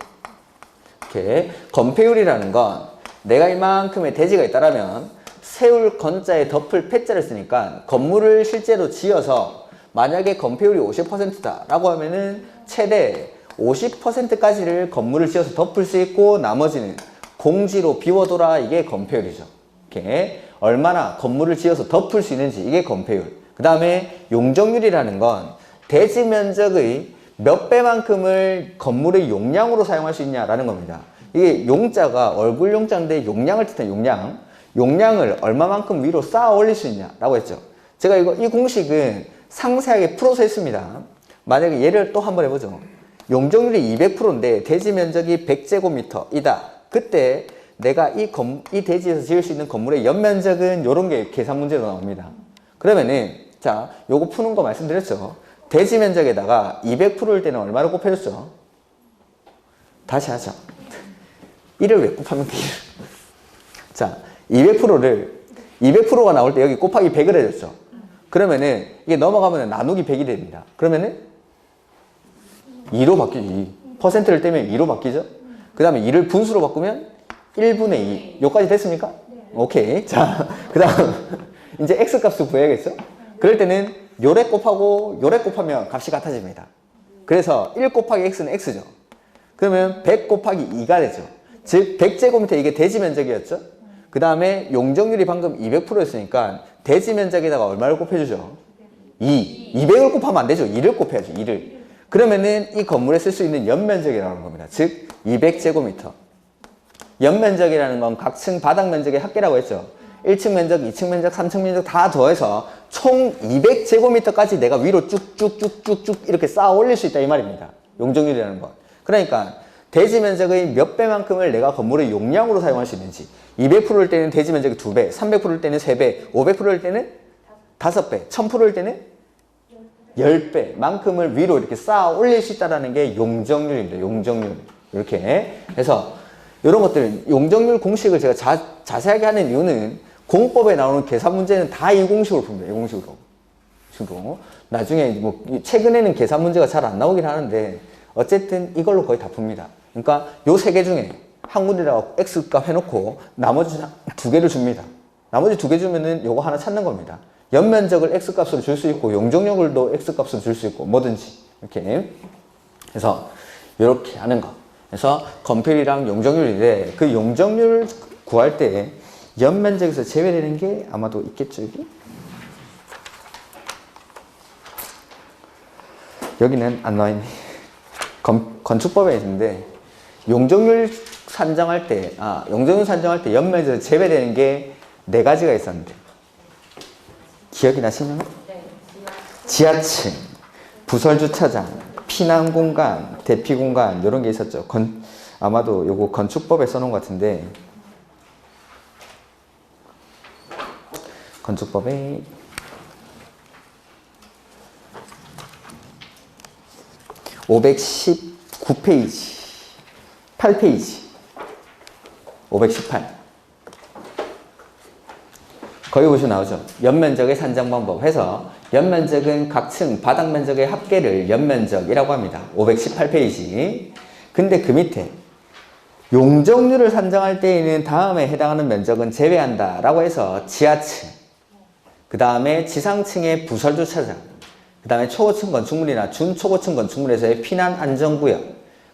이렇게 건폐율이라는 건 내가 이만큼의 대지가 있다라면 세울 건자에 덮을 패자를 쓰니까 건물을 실제로 지어서 만약에 건폐율이 50%다 라고 하면은 최대 50%까지를 건물을 지어서 덮을 수 있고 나머지는 공지로 비워둬라. 이게 건폐율이죠. 이렇게 얼마나 건물을 지어서 덮을 수 있는지 이게 건폐율. 그 다음에 용적률이라는 건 대지 면적의 몇 배만큼을 건물의 용량으로 사용할 수 있냐라는 겁니다. 이게 용자가 얼굴 용자인데 용량을 뜻하는 용량. 용량을 얼마만큼 위로 쌓아 올릴 수 있냐라고 했죠. 제가 이 공식은 상세하게 풀어서 했습니다. 만약에 예를 또 한번 해보죠. 용적률이 200%인데 대지 면적이 100제곱미터이다. 그때 내가 이 대지에서 지을 수 있는 건물의 연면적은 이런 게 계산 문제로 나옵니다. 그러면은 자, 요거 푸는 거 말씀드렸죠. 대지 면적에다가 200%일 때는 얼마를 곱해줬죠? 다시 하자. 1을 왜 곱하면 돼? 자, 200%가 나올 때 여기 곱하기 100을 해줬죠. 그러면은 이게 넘어가면 나누기 100이 됩니다. 그러면은 2로 바뀌죠. 퍼센트를 떼면 2로 바뀌죠. 그 다음에 2를 분수로 바꾸면 1분의 2. 요까지 됐습니까? 오케이. 자, 그 다음 이제 x 값을 구해야겠죠. 그럴 때는 요래 곱하고 요래 곱하면 값이 같아집니다. 그래서 1 곱하기 x는 x죠. 그러면 100 곱하기 2가 되죠. 즉 100제곱미터 이게 대지 면적이었죠. 그 다음에 용적률이 방금 200%였으니까 대지 면적에다가 얼마를 곱해주죠? 200을 곱하면 안 되죠. 2를 곱해야죠. 2를. 그러면은 이 건물에 쓸 수 있는 연면적이라는 겁니다. 즉 200제곱미터. 연면적이라는 건 각층 바닥 면적의 합계라고 했죠. 1층 면적, 2층 면적, 3층 면적 다 더해서 총 200제곱미터까지 내가 위로 쭉쭉쭉쭉쭉 이렇게 쌓아 올릴 수 있다 이 말입니다. 용적률이라는 건. 그러니까 대지 면적의 몇 배만큼을 내가 건물의 용량으로 사용할 수 있는지 200%일 때는 대지 면적이 2배, 300%일 때는 3배, 500%일 때는 5배, 1000%일 때는 10배 만큼을 위로 이렇게 쌓아 올릴 수 있다는 게 용적률입니다. 용적률. 이렇게 해서 이런 것들 용적률 공식을 제가 자세하게 하는 이유는 공법에 나오는 계산 문제는 다 이 공식으로 풉니다. 이 공식으로. 나중에 뭐 최근에는 계산 문제가 잘 안 나오긴 하는데 어쨌든 이걸로 거의 다 풉니다. 그러니까 요 세 개 중에 한 군데다가 X값 해놓고 나머지 두 개를 줍니다. 나머지 두 개 주면은 요거 하나 찾는 겁니다. 연면적을 X값으로 줄 수 있고 용적률도 X값으로 줄 수 있고 뭐든지 이렇게 해서 이렇게 하는 거. 그래서 건폐율이랑 용적률인데 그 용적률 구할 때 연면적에서 제외되는 게 아마도 있겠죠. 여기는 안 나와있네. 건축법에 있는데 용적률 산정할 때 연면적에서 제외되는 게 4가지가 있었는데 기억이 나시나요? 지하층, 부설주차장, 피난공간, 대피공간 이런 게 있었죠. 아마도 요거 건축법에 써놓은 것 같은데 건축법에 519페이지 8페이지 518 거기 보시면 나오죠. 연면적의 산정 방법 해서 연면적은 각 층 바닥 면적의 합계를 연면적이라고 합니다. 518페이지. 근데 그 밑에 용적률을 산정할 때에는 다음에 해당하는 면적은 제외한다 라고 해서 지하층, 그 다음에 지상층의 부설주차장, 그 다음에 초고층 건축물이나 준초고층 건축물에서의 피난 안전구역,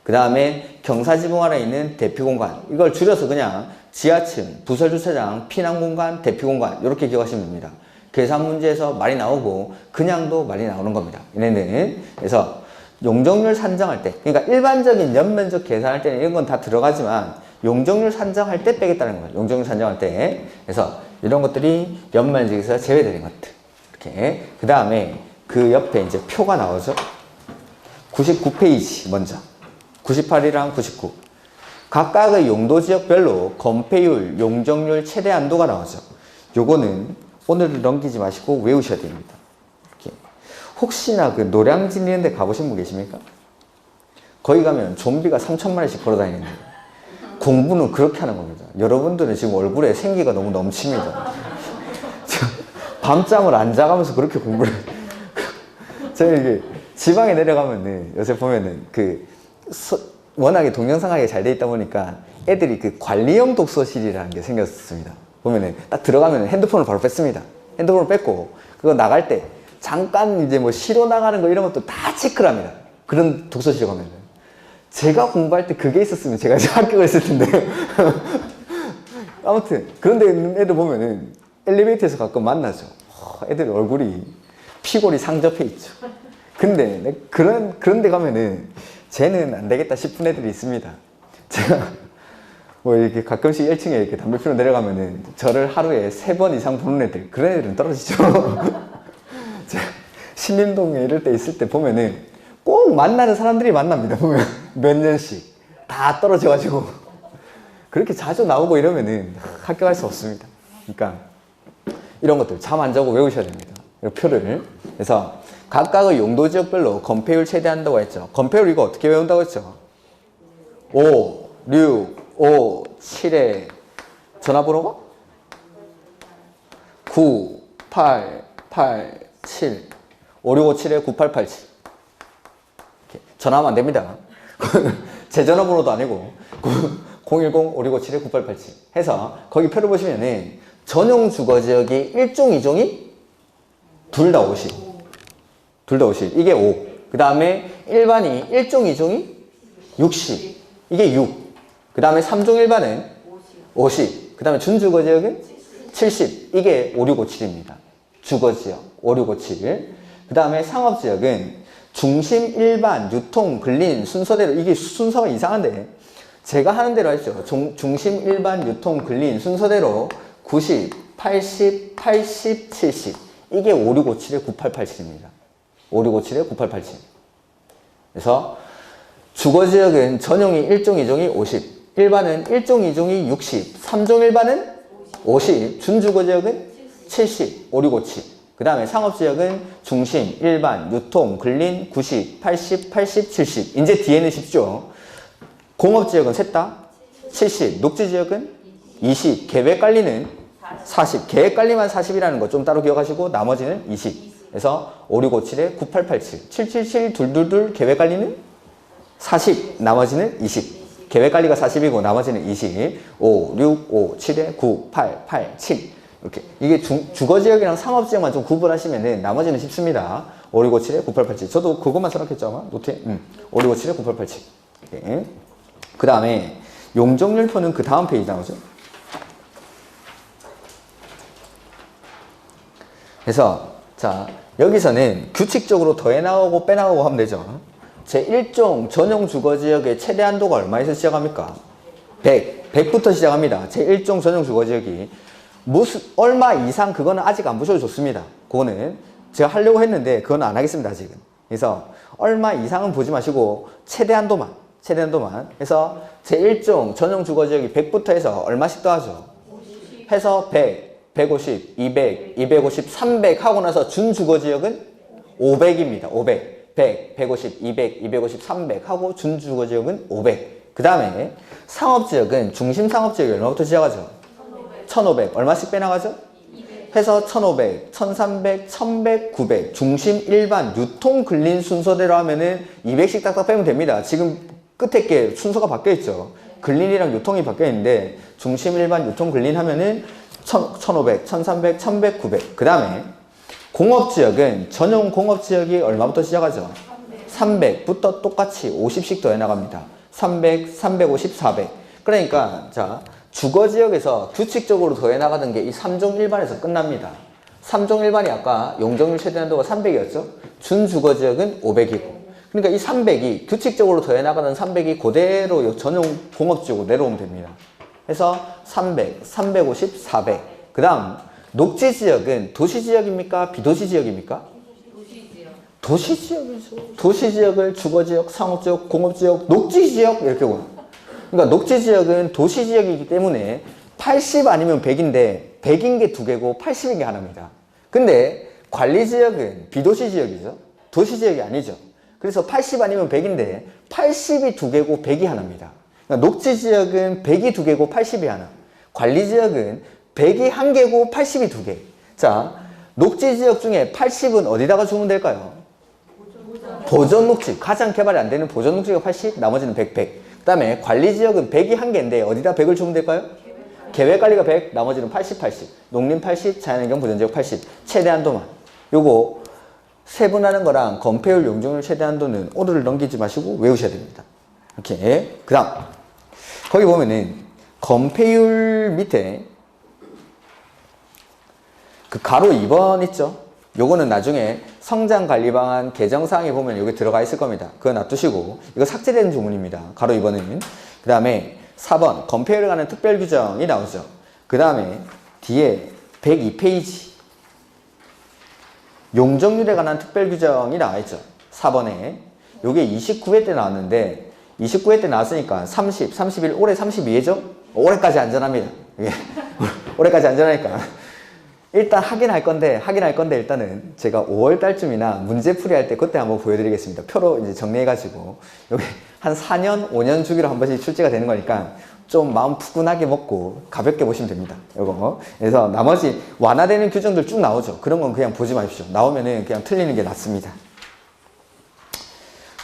그 다음에 경사지붕 아래 있는 대피공간, 이걸 줄여서 그냥 지하층, 부설주차장, 피난공간, 대피공간 이렇게 기억하시면 됩니다. 계산 문제에서 말이 나오고 그냥도 말이 나오는 겁니다. 얘네는. 그래서 용적률 산정할 때, 그러니까 일반적인 연면적 계산할 때는 이런 건 다 들어가지만 용적률 산정할 때 빼겠다는 거예요. 용적률 산정할 때. 그래서 이런 것들이 연면적에서 제외되는 것들. 이렇게. 그 다음에 그 옆에 이제 표가 나오죠. 99페이지 먼저. 98이랑 99. 각각의 용도 지역별로 건폐율, 용적률 최대 한도가 나오죠. 요거는 오늘 넘기지 마시고 외우셔야 됩니다. 이렇게. 혹시나 그 노량진 이런 데 가보신 분 계십니까? 거기 가면 좀비가 3,000마리씩 걸어다니는데 공부는 그렇게 하는 겁니다. 여러분들은 지금 얼굴에 생기가 너무 넘칩니다. 밤잠을 안 자가면서 그렇게 공부를 저는 이게 지방에 내려가면은 요새 보면은 워낙에 동영상하게 잘 돼 있다 보니까 애들이 그 관리형 독서실이라는 게 생겼습니다. 보면은 딱 들어가면 핸드폰을 바로 뺐습니다. 핸드폰을 뺐고 그거 나갈 때 잠깐 이제 뭐 쉬러 나가는 거 이런 것도 다 체크를 합니다. 그런 독서실 가면은. 제가 공부할 때 그게 있었으면 제가 이제 합격을 했을 텐데. 아무튼 그런데 있는 애들 보면은 엘리베이터에서 가끔 만나죠. 애들 얼굴이 피골이 상접해 있죠. 근데 그런 데 가면은 쟤는 안 되겠다 싶은 애들이 있습니다. 제가 뭐 이렇게 가끔씩 1층에 이렇게 담배 피러 내려가면은 저를 하루에 3번 이상 보는 애들, 그런 애들은 떨어지죠. 제가 신림동에 이럴 때 있을 때 보면은 꼭 만나는 사람들이 만납니다. 보면 몇 년씩 다 떨어져가지고 그렇게 자주 나오고 이러면은 합격할 수 없습니다. 그러니까 이런 것들 잠 안 자고 외우셔야 됩니다. 이 표를. 그래서 각각의 용도 지역별로 건폐율 최대한다고 했죠. 건폐율 이거 어떻게 외운다고 했죠? 5, 6, 5, 7에 전화번호가? 9, 8, 8, 7 5, 6, 5, 7에 9887 전화하면 안 됩니다. 제 전화번호도 아니고 010, 5, 6, 5, 7에 9887 해서 거기 표를 보시면은 전용 주거지역이 1종, 2종이 둘 다 50 둘 다 50 이게 5. 그 다음에 일반이 1종, 2종이 60 이게 6. 그 다음에 3종 일반은 50. 그 다음에 준주거지역은 70. 이게 5, 6, 5, 7입니다. 주거지역 5, 6, 5, 7. 그 다음에 상업지역은 중심, 일반, 유통, 근린 순서대로 이게 순서가 이상한데 제가 하는 대로 했죠. 중심, 일반, 유통, 근린 순서대로 90, 80, 80, 70 이게 5, 6, 5, 7에 9887입니다. 5, 6, 5, 7에 9887. 그래서 주거지역은 전용이 1종, 2종이 50 일반은 1종, 2종이 60 3종 일반은 50 준주거지역은 70 5, 6, 5, 7 그 다음에 상업지역은 중심, 일반, 유통, 근린 90, 80, 80, 70 이제 뒤에는 쉽죠. 공업지역은 셋 다 70 녹지지역은 20 계획관리는 40 계획관리만 40이라는 거 좀 따로 기억하시고 나머지는 20 그래서 5, 6, 5, 7에 9887 777 222 계획관리는 40 나머지는 20 계획관리가 40이고 나머지는 20 5, 6, 5, 7에 9, 8, 8, 7 이렇게 이게 주거지역이랑 상업지역만 좀 구분하시면은 나머지는 쉽습니다. 5, 6, 5, 7에 9887 저도 그것만 생각했죠 아마 노트에 5, 6, 5, 7에 9887 네. 그 다음에 용적률표는 그 다음 페이지 나오죠. 그래서 자 여기서는 규칙적으로 더해 나오고 빼 나오고 하면 되죠. 제1종 전용 주거지역의 최대 한도가 얼마에서 시작합니까? 100. 100부터 시작합니다. 제1종 전용 주거지역이 얼마 이상 그거는 아직 안 보셔도 좋습니다. 그거는 제가 하려고 했는데 그건 안 하겠습니다. 아직은. 그래서 얼마 이상은 보지 마시고 최대 한도만 해서 제1종 전용 주거지역이 100부터 해서 얼마씩 더하죠? 해서 100 150, 200, 250, 300 하고 나서 준주거지역은 500입니다. 500. 100, 150, 200, 250, 300 하고 준주거지역은 500. 그 다음에 상업지역은 중심상업지역이 얼마부터 시작하죠? 1500. 얼마씩 빼나가죠? 해서 1500, 1300, 1100, 900. 중심 일반 유통 근린 순서대로 하면은 200씩 딱딱 빼면 됩니다. 지금 끝에 게 순서가 바뀌어 있죠. 근린이랑 유통이 바뀌어 있는데 중심 일반 유통 근린 하면은 1500, 1300, 1100, 900. 그 다음에 공업지역은 전용 공업지역이 얼마부터 시작하죠? 300부터 똑같이 50씩 더해 나갑니다. 300, 350, 400. 그러니까 자 주거지역에서 규칙적으로 더해 나가던 게 이 3종 일반에서 끝납니다. 3종 일반이 아까 용적률 최대한도가 300이었죠? 준주거지역은 500이고. 그러니까 이 300이 규칙적으로 더해 나가는 300이 그대로 전용 공업지역으로 내려오면 됩니다. 그래서 300, 350, 400. 그 다음 녹지지역은 도시지역입니까? 비도시지역입니까? 도시지역이죠. 도시지역을 주거지역, 상업지역, 공업지역, 녹지지역 이렇게 보는. 그러니까 녹지지역은 도시지역이기 때문에 80 아니면 100인데 100인 게 2개고 80인 게 하나입니다. 근데 관리지역은 비도시지역이죠. 도시지역이 아니죠. 그래서 80 아니면 100인데 80이 2개고 100이 하나입니다. 그러니까 녹지지역은 100이 2개고 80이 하나. 관리지역은 100이 1개고 80이 2개. 자, 녹지지역 중에 80은 어디다가 주면 될까요? 보전녹지. 가장 개발이 안 되는 보전녹지가 80, 나머지는 100, 100. 그 다음에 관리지역은 100이 1개인데 어디다 100을 주면 될까요? 계획관리가 100, 나머지는 80, 80. 농림 80, 자연환경 보전지역 80. 최대한도만. 요거 세분하는 거랑 건폐율, 용적률 최대한도는 오류를 넘기지 마시고 외우셔야 됩니다. 이렇게. 그 다음 거기 보면은 건폐율 밑에 그 가로 2번 있죠? 요거는 나중에 성장관리방안 개정사항에 보면 여기 들어가 있을 겁니다. 그거 놔두시고 이거 삭제된 조문입니다. 가로 2번은. 그 다음에 4번 건폐율에 관한 특별규정이 나오죠. 그 다음에 뒤에 102페이지 용적률에 관한 특별규정이 나와있죠. 4번에 요게 29회 때 나왔는데 29회 때 나왔으니까 30, 31, 올해 32회죠? 올해까지 안전합니다. 올해까지 안전하니까 일단 확인할 건데 일단은 제가 5월 달쯤이나 문제 풀이할 때 그때 한번 보여드리겠습니다. 표로 이제 정리해가지고 여기 한 4년, 5년 주기로 한 번씩 출제가 되는 거니까 좀 마음 푸근하게 먹고 가볍게 보시면 됩니다. 요거. 그래서 나머지 완화되는 규정들 쭉 나오죠. 그런 건 그냥 보지 마십시오. 나오면은 그냥 틀리는 게 낫습니다.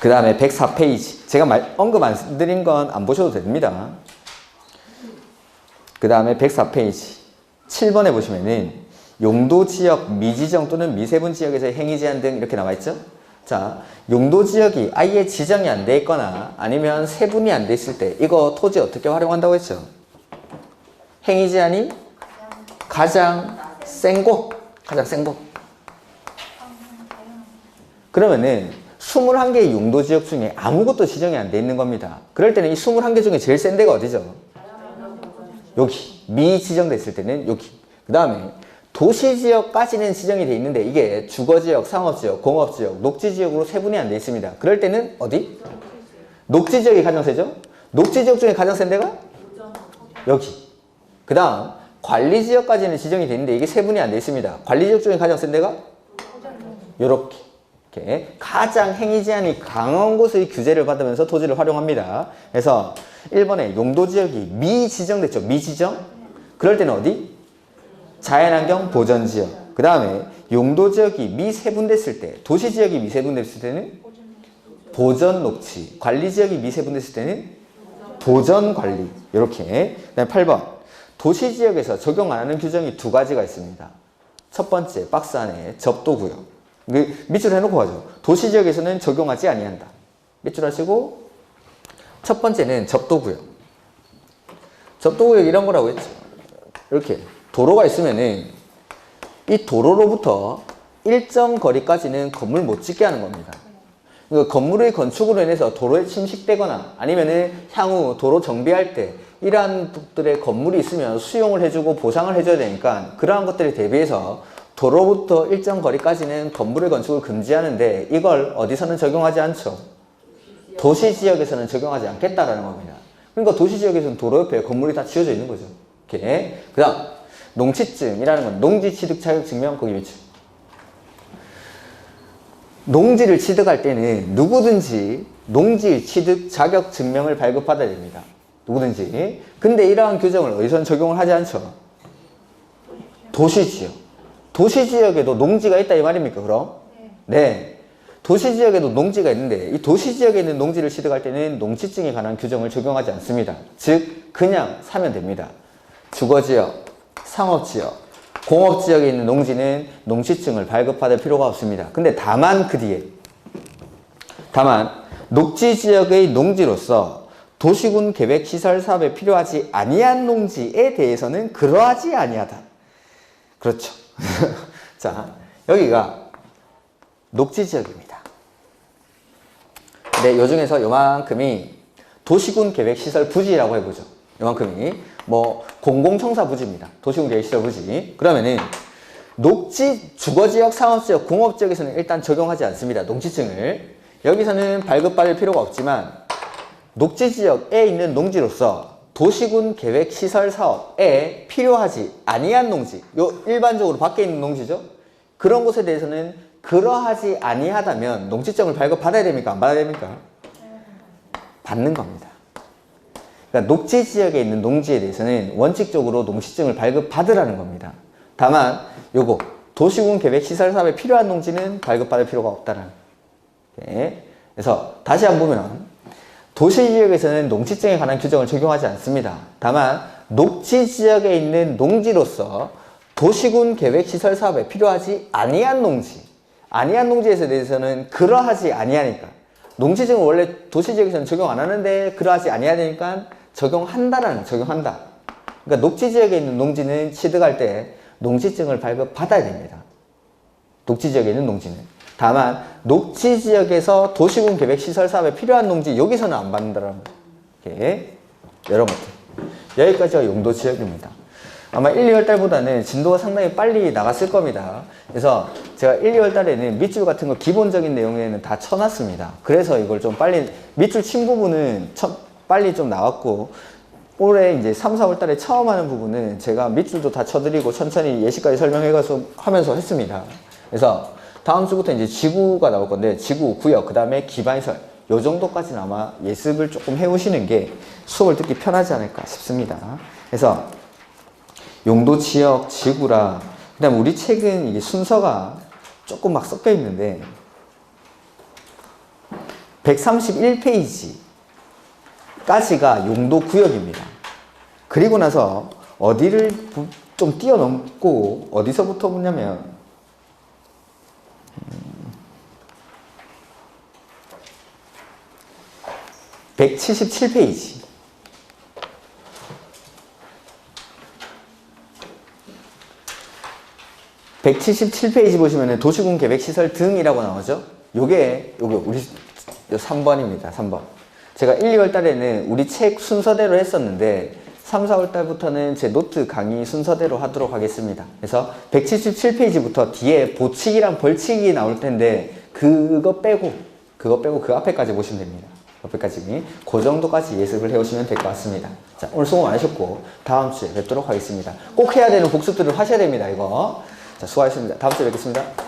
그 다음에 104페이지. 제가 언급 안 드린 건 안 보셔도 됩니다. 그 다음에 104페이지. 7번에 보시면은 용도지역 미지정 또는 미세분 지역에서의 행위 제한 등 이렇게 나와 있죠. 자, 용도지역이 아예 지정이 안 돼 있거나 아니면 세분이 안 돼 있을 때 이거 토지 어떻게 활용한다고 했죠? 행위 제한이 가장 센 곳. 그러면은 21개의 용도지역 중에 아무것도 지정이 안 돼 있는 겁니다. 그럴 때는 이 21개 중에 제일 센 데가 어디죠? 여기. 미지정됐을 때는 여기. 그 다음에 도시지역까지는 지정이 돼 있는데 이게 주거지역, 상업지역, 공업지역, 녹지지역으로 세분이 안 돼 있습니다. 그럴 때는 어디? 녹지지역이 가장 세죠? 녹지지역 중에 가장 센 데가? 여기. 그 다음 관리지역까지는 지정이 돼 있는데 이게 세분이 안 돼 있습니다. 관리지역 중에 가장 센 데가? 요렇게. 이렇게 가장 행위 제한이 강한 곳의 규제를 받으면서 토지를 활용합니다. 그래서 1번에 용도지역이 미지정됐죠. 미지정? 그럴 때는 어디? 자연환경 보전지역. 그 다음에 용도지역이 미세분됐을 때, 도시지역이 미세분됐을 때는 보전녹지, 관리지역이 미세분됐을 때는 보전관리. 이렇게. 그 다음에 8번 도시지역에서 적용 안 하는 규정이 2가지가 있습니다. 첫 번째 박스 안에 접도구역. 밑줄 해놓고 가죠. 도시지역에서는 적용하지 아니한다. 밑줄 하시고 첫 번째는 접도구역. 접도구역 이런 거라고 했죠. 이렇게 도로가 있으면은 이 도로로부터 일정 거리까지는 건물 못 짓게 하는 겁니다. 그러니까 건물의 건축으로 인해서 도로에 침식되거나 아니면은 향후 도로 정비할 때 이러한 것들의 건물이 있으면 수용을 해주고 보상을 해줘야 되니까 그러한 것들에 대비해서 도로부터 일정 거리까지는 건물의 건축을 금지하는데 이걸 어디서는 적용하지 않죠. 도시지역에서는 적용하지 않겠다라는 겁니다. 그러니까 도시지역에서는 도로 옆에 건물이 다 지어져 있는 거죠. 이렇게. 그 다음 농취증이라는 건 농지 취득 자격 증명 거기 밑줄. 농지를 취득할 때는 누구든지 농지 취득 자격 증명을 발급받아야 됩니다. 누구든지. 근데 이러한 규정을 어디선 적용을 하지 않죠? 도시지역. 도시지역에도 농지가 있다 이 말입니까, 그럼? 네. 도시지역에도 농지가 있는데 이 도시지역에 있는 농지를 취득할 때는 농지증에 관한 규정을 적용하지 않습니다. 즉 그냥 사면 됩니다. 주거지역, 상업지역, 공업지역에 있는 농지는 농지증을 발급받을 필요가 없습니다. 근데 다만 그 뒤에 녹지지역의 농지로서 도시군 계획 시설 사업에 필요하지 아니한 농지에 대해서는 그러하지 아니하다. 그렇죠. 자, 여기가 녹지지역입니다. 근데 요 중에서 요만큼이 도시군 계획 시설 부지라고 해보죠. 요만큼이 뭐 공공청사 부지입니다. 도시군 계획 시설 부지. 그러면은 녹지, 주거지역, 상업지역, 공업지역에서는 일단 적용하지 않습니다. 농지증을. 여기서는 발급받을 필요가 없지만 녹지지역에 있는 농지로서 도시군 계획 시설 사업에 필요하지 아니한 농지, 요 일반적으로 밖에 있는 농지죠. 그런 곳에 대해서는 그러하지 아니하다면 농지증을 발급받아야 됩니까? 안 받아야 됩니까? 받는 겁니다. 그러니까 녹지지역에 있는 농지에 대해서는 원칙적으로 농지증을 발급받으라는 겁니다. 다만 요거 도시군 계획 시설 사업에 필요한 농지는 발급받을 필요가 없다는. 네. 그래서 다시 한번 보면 도시지역에서는 농지증에 관한 규정을 적용하지 않습니다. 다만 녹지지역에 있는 농지로서 도시군 계획 시설 사업에 필요하지 아니한 농지, 아니한 농지에 대해서는 그러하지 아니하니까 농지증을 원래 도시지역에서는 적용 안 하는데 그러하지 아니하니까 적용한다. 그러니까 녹지지역에 있는 농지는 취득할 때 농지증을 발급받아야 됩니다. 녹지지역에 있는 농지는. 다만 녹지지역에서 도시군 계획 시설 사업에 필요한 농지 여기서는 안 받는다라는 거예요. 여러 것들. 여기까지가 용도지역입니다. 아마 1, 2월 달보다는 진도가 상당히 빨리 나갔을 겁니다. 그래서 제가 1, 2월 달에는 밑줄 같은 거 기본적인 내용에는 다 쳐놨습니다. 그래서 이걸 좀 빨리, 밑줄 친 부분은 빨리 좀 나왔고, 올해 이제 3, 4월 달에 처음 하는 부분은 제가 밑줄도 다 쳐드리고 천천히 예시까지 설명해가서 하면서 했습니다. 그래서 다음 주부터 이제 지구가 나올 건데, 지구, 구역, 그 다음에 기반시설, 요 정도까지는 아마 예습을 조금 해오시는 게 수업을 듣기 편하지 않을까 싶습니다. 그래서 용도, 지역, 지구라, 그 다음에 우리 책은 이게 순서가 조금 막 섞여 있는데 131페이지까지가 용도 구역입니다. 그리고 나서 어디를 좀 뛰어넘고 어디서부터 보냐면 177페이지. 177페이지 보시면 도시군 계획시설 등이라고 나오죠. 요게 우리 3번입니다. 3번. 제가 1, 2월 달에는 우리 책 순서대로 했었는데 3, 4월 달부터는 제 노트 강의 순서대로 하도록 하겠습니다. 그래서 177페이지부터 뒤에 보치기랑 벌치기 나올 텐데 그거 빼고 그 앞에까지 보시면 됩니다. 앞에까지. 그 정도까지 예습을 해오시면 될 것 같습니다. 자, 오늘 수고 많으셨고 다음 주에 뵙도록 하겠습니다. 꼭 해야 되는 복습들을 하셔야 됩니다. 이거. 자, 수고하셨습니다. 다음 주에 뵙겠습니다.